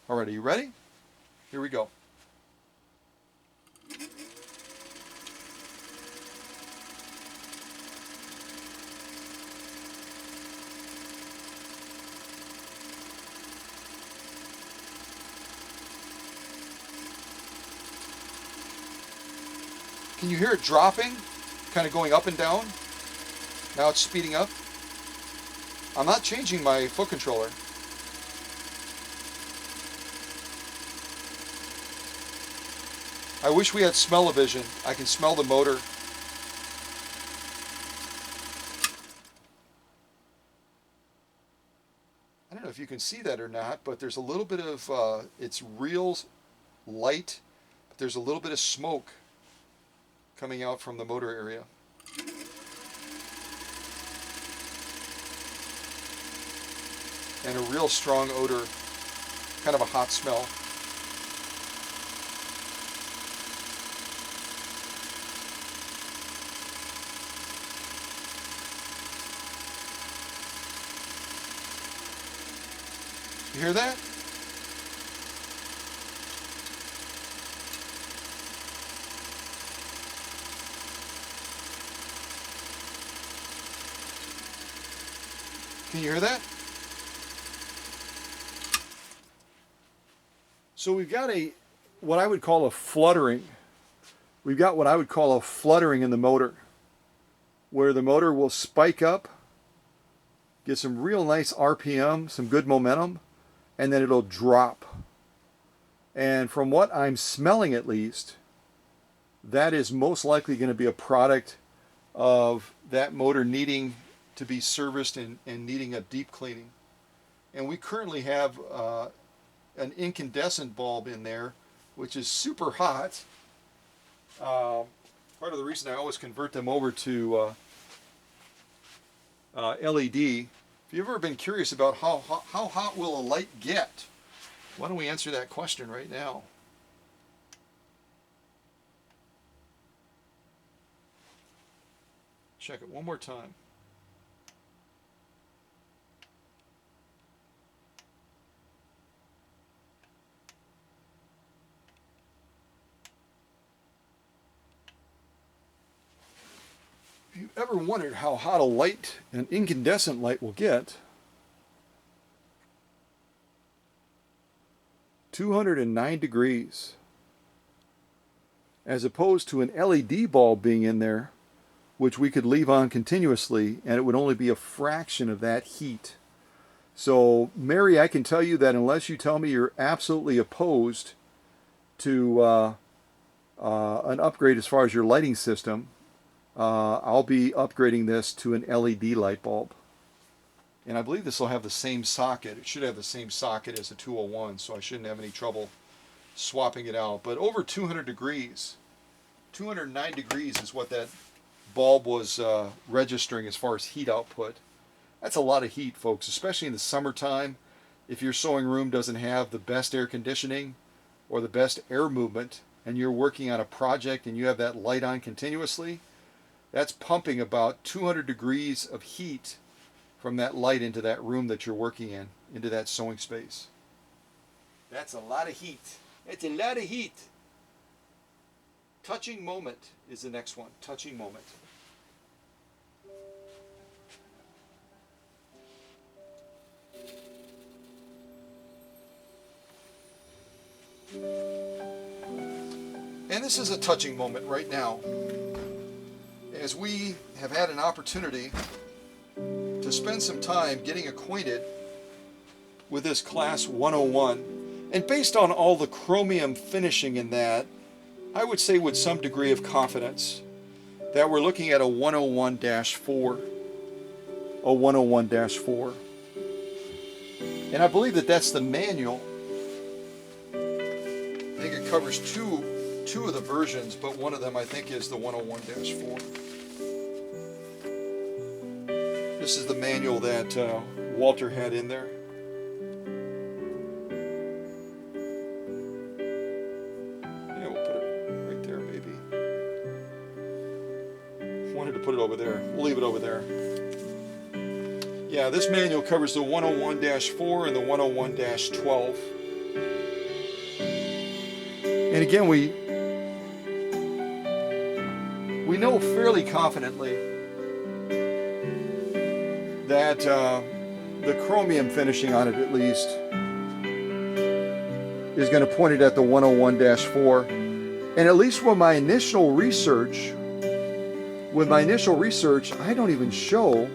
All right, are you ready? Here we go. Can you hear it dropping? Kind of going up and down? Now it's speeding up. I'm not changing my foot controller. I wish we had smell-o-vision. I can smell the motor. I don't know if you can see that or not, but there's a little bit of, it's real light, but there's a little bit of smoke coming out from the motor area. And a real strong odor, kind of a hot smell. You hear that? Can you hear that? So we've got what I would call a fluttering. We've got what I would call a fluttering in the motor, where the motor will spike up, get some real nice RPM, some good momentum, and then it'll drop. And from what I'm smelling at least, that is most likely going to be a product of that motor needing to be serviced and needing a deep cleaning. And we currently have an incandescent bulb in there, which is super hot. Part of the reason I always convert them over to LED. If you've ever been curious about how hot will a light get, why don't we answer that question right now? Check it one more time. If you ever wondered how hot a light, an incandescent light, will get, 209 degrees. As opposed to an LED bulb being in there, which we could leave on continuously, and it would only be a fraction of that heat. So, Mary, I can tell you that unless you tell me you're absolutely opposed to an upgrade as far as your lighting system, I'll be upgrading this to an LED light bulb. And I believe this will have the same socket. It should have the same socket as the 201, so I shouldn't have any trouble swapping it out. But over 200 degrees, 209 degrees is what that bulb was registering as far as heat output. That's a lot of heat, folks, especially in the summertime. If your sewing room doesn't have the best air conditioning or the best air movement, and you're working on a project and you have that light on continuously, that's pumping about 200 degrees of heat from that light into that room that you're working in, into that sewing space. That's a lot of heat. It's a lot of heat. Touching moment is the next one. Touching moment. And this is a touching moment right now, as we have had an opportunity to spend some time getting acquainted with this class 101, and based on all the chromium finishing in that, I would say with some degree of confidence that we're looking at a 101-4. A 101-4. And I believe that that's the manual. I think it covers two of the versions, but one of them I think is the 101-4. This is the manual that Walter had in there. Yeah, we'll put it right there maybe. Wanted to put it over there. We'll leave it over there. Yeah, this manual covers the 101-4 and the 101-12. And again, we know fairly confidently that the chromium finishing on it, at least, is going to point it at the 101-4. And at least with my initial research, I don't even show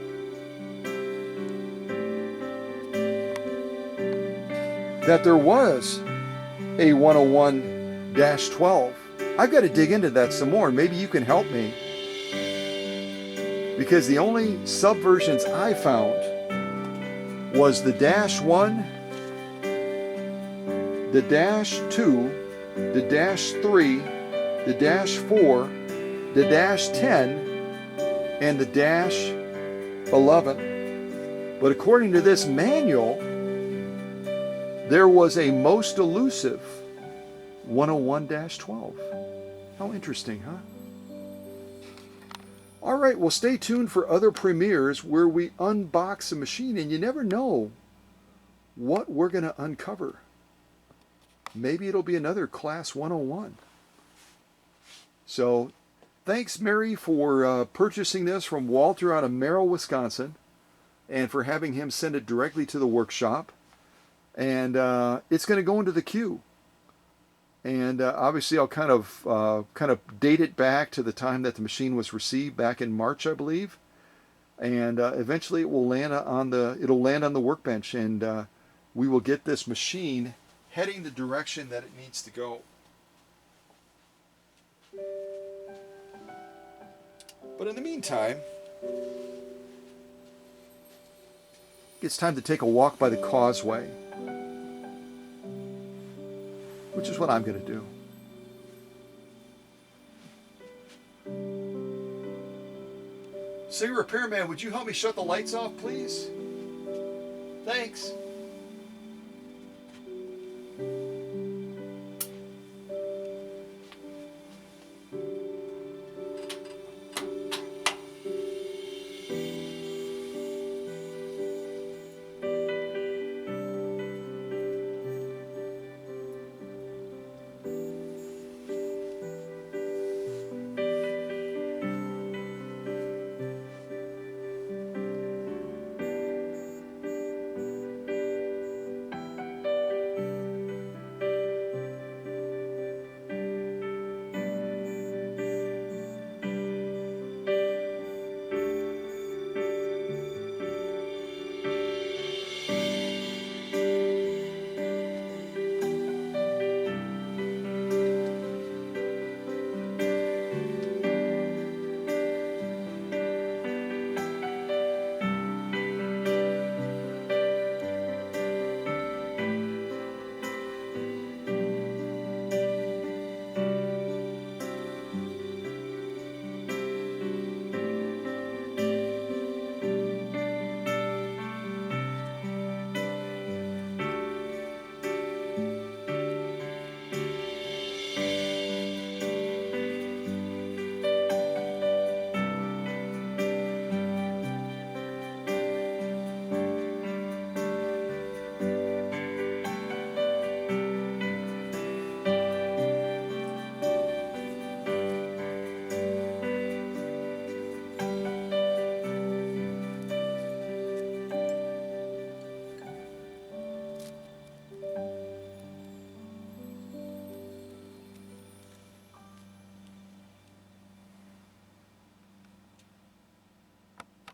that there was a 101-12. I've got to dig into that some more. Maybe you can help me, because the only subversions I found was the -1, the -2, the -3, the -4, the -10, and the -11. But according to this manual, there was a most elusive 101-12. How interesting, huh? All right, well, stay tuned for other premieres where we unbox a machine, and you never know what we're going to uncover. Maybe it'll be another Class 101. So, thanks, Mary, for purchasing this from Walter out of Merrill, Wisconsin, and for having him send it directly to the workshop. And it's going to go into the queue. And obviously, I'll kind of date it back to the time that the machine was received back in March, I believe. And eventually, it will land on the workbench, and we will get this machine heading the direction that it needs to go. But in the meantime, it's time to take a walk by the causeway, which is what I'm going to do. Say, repairman, would you help me shut the lights off, please? Thanks.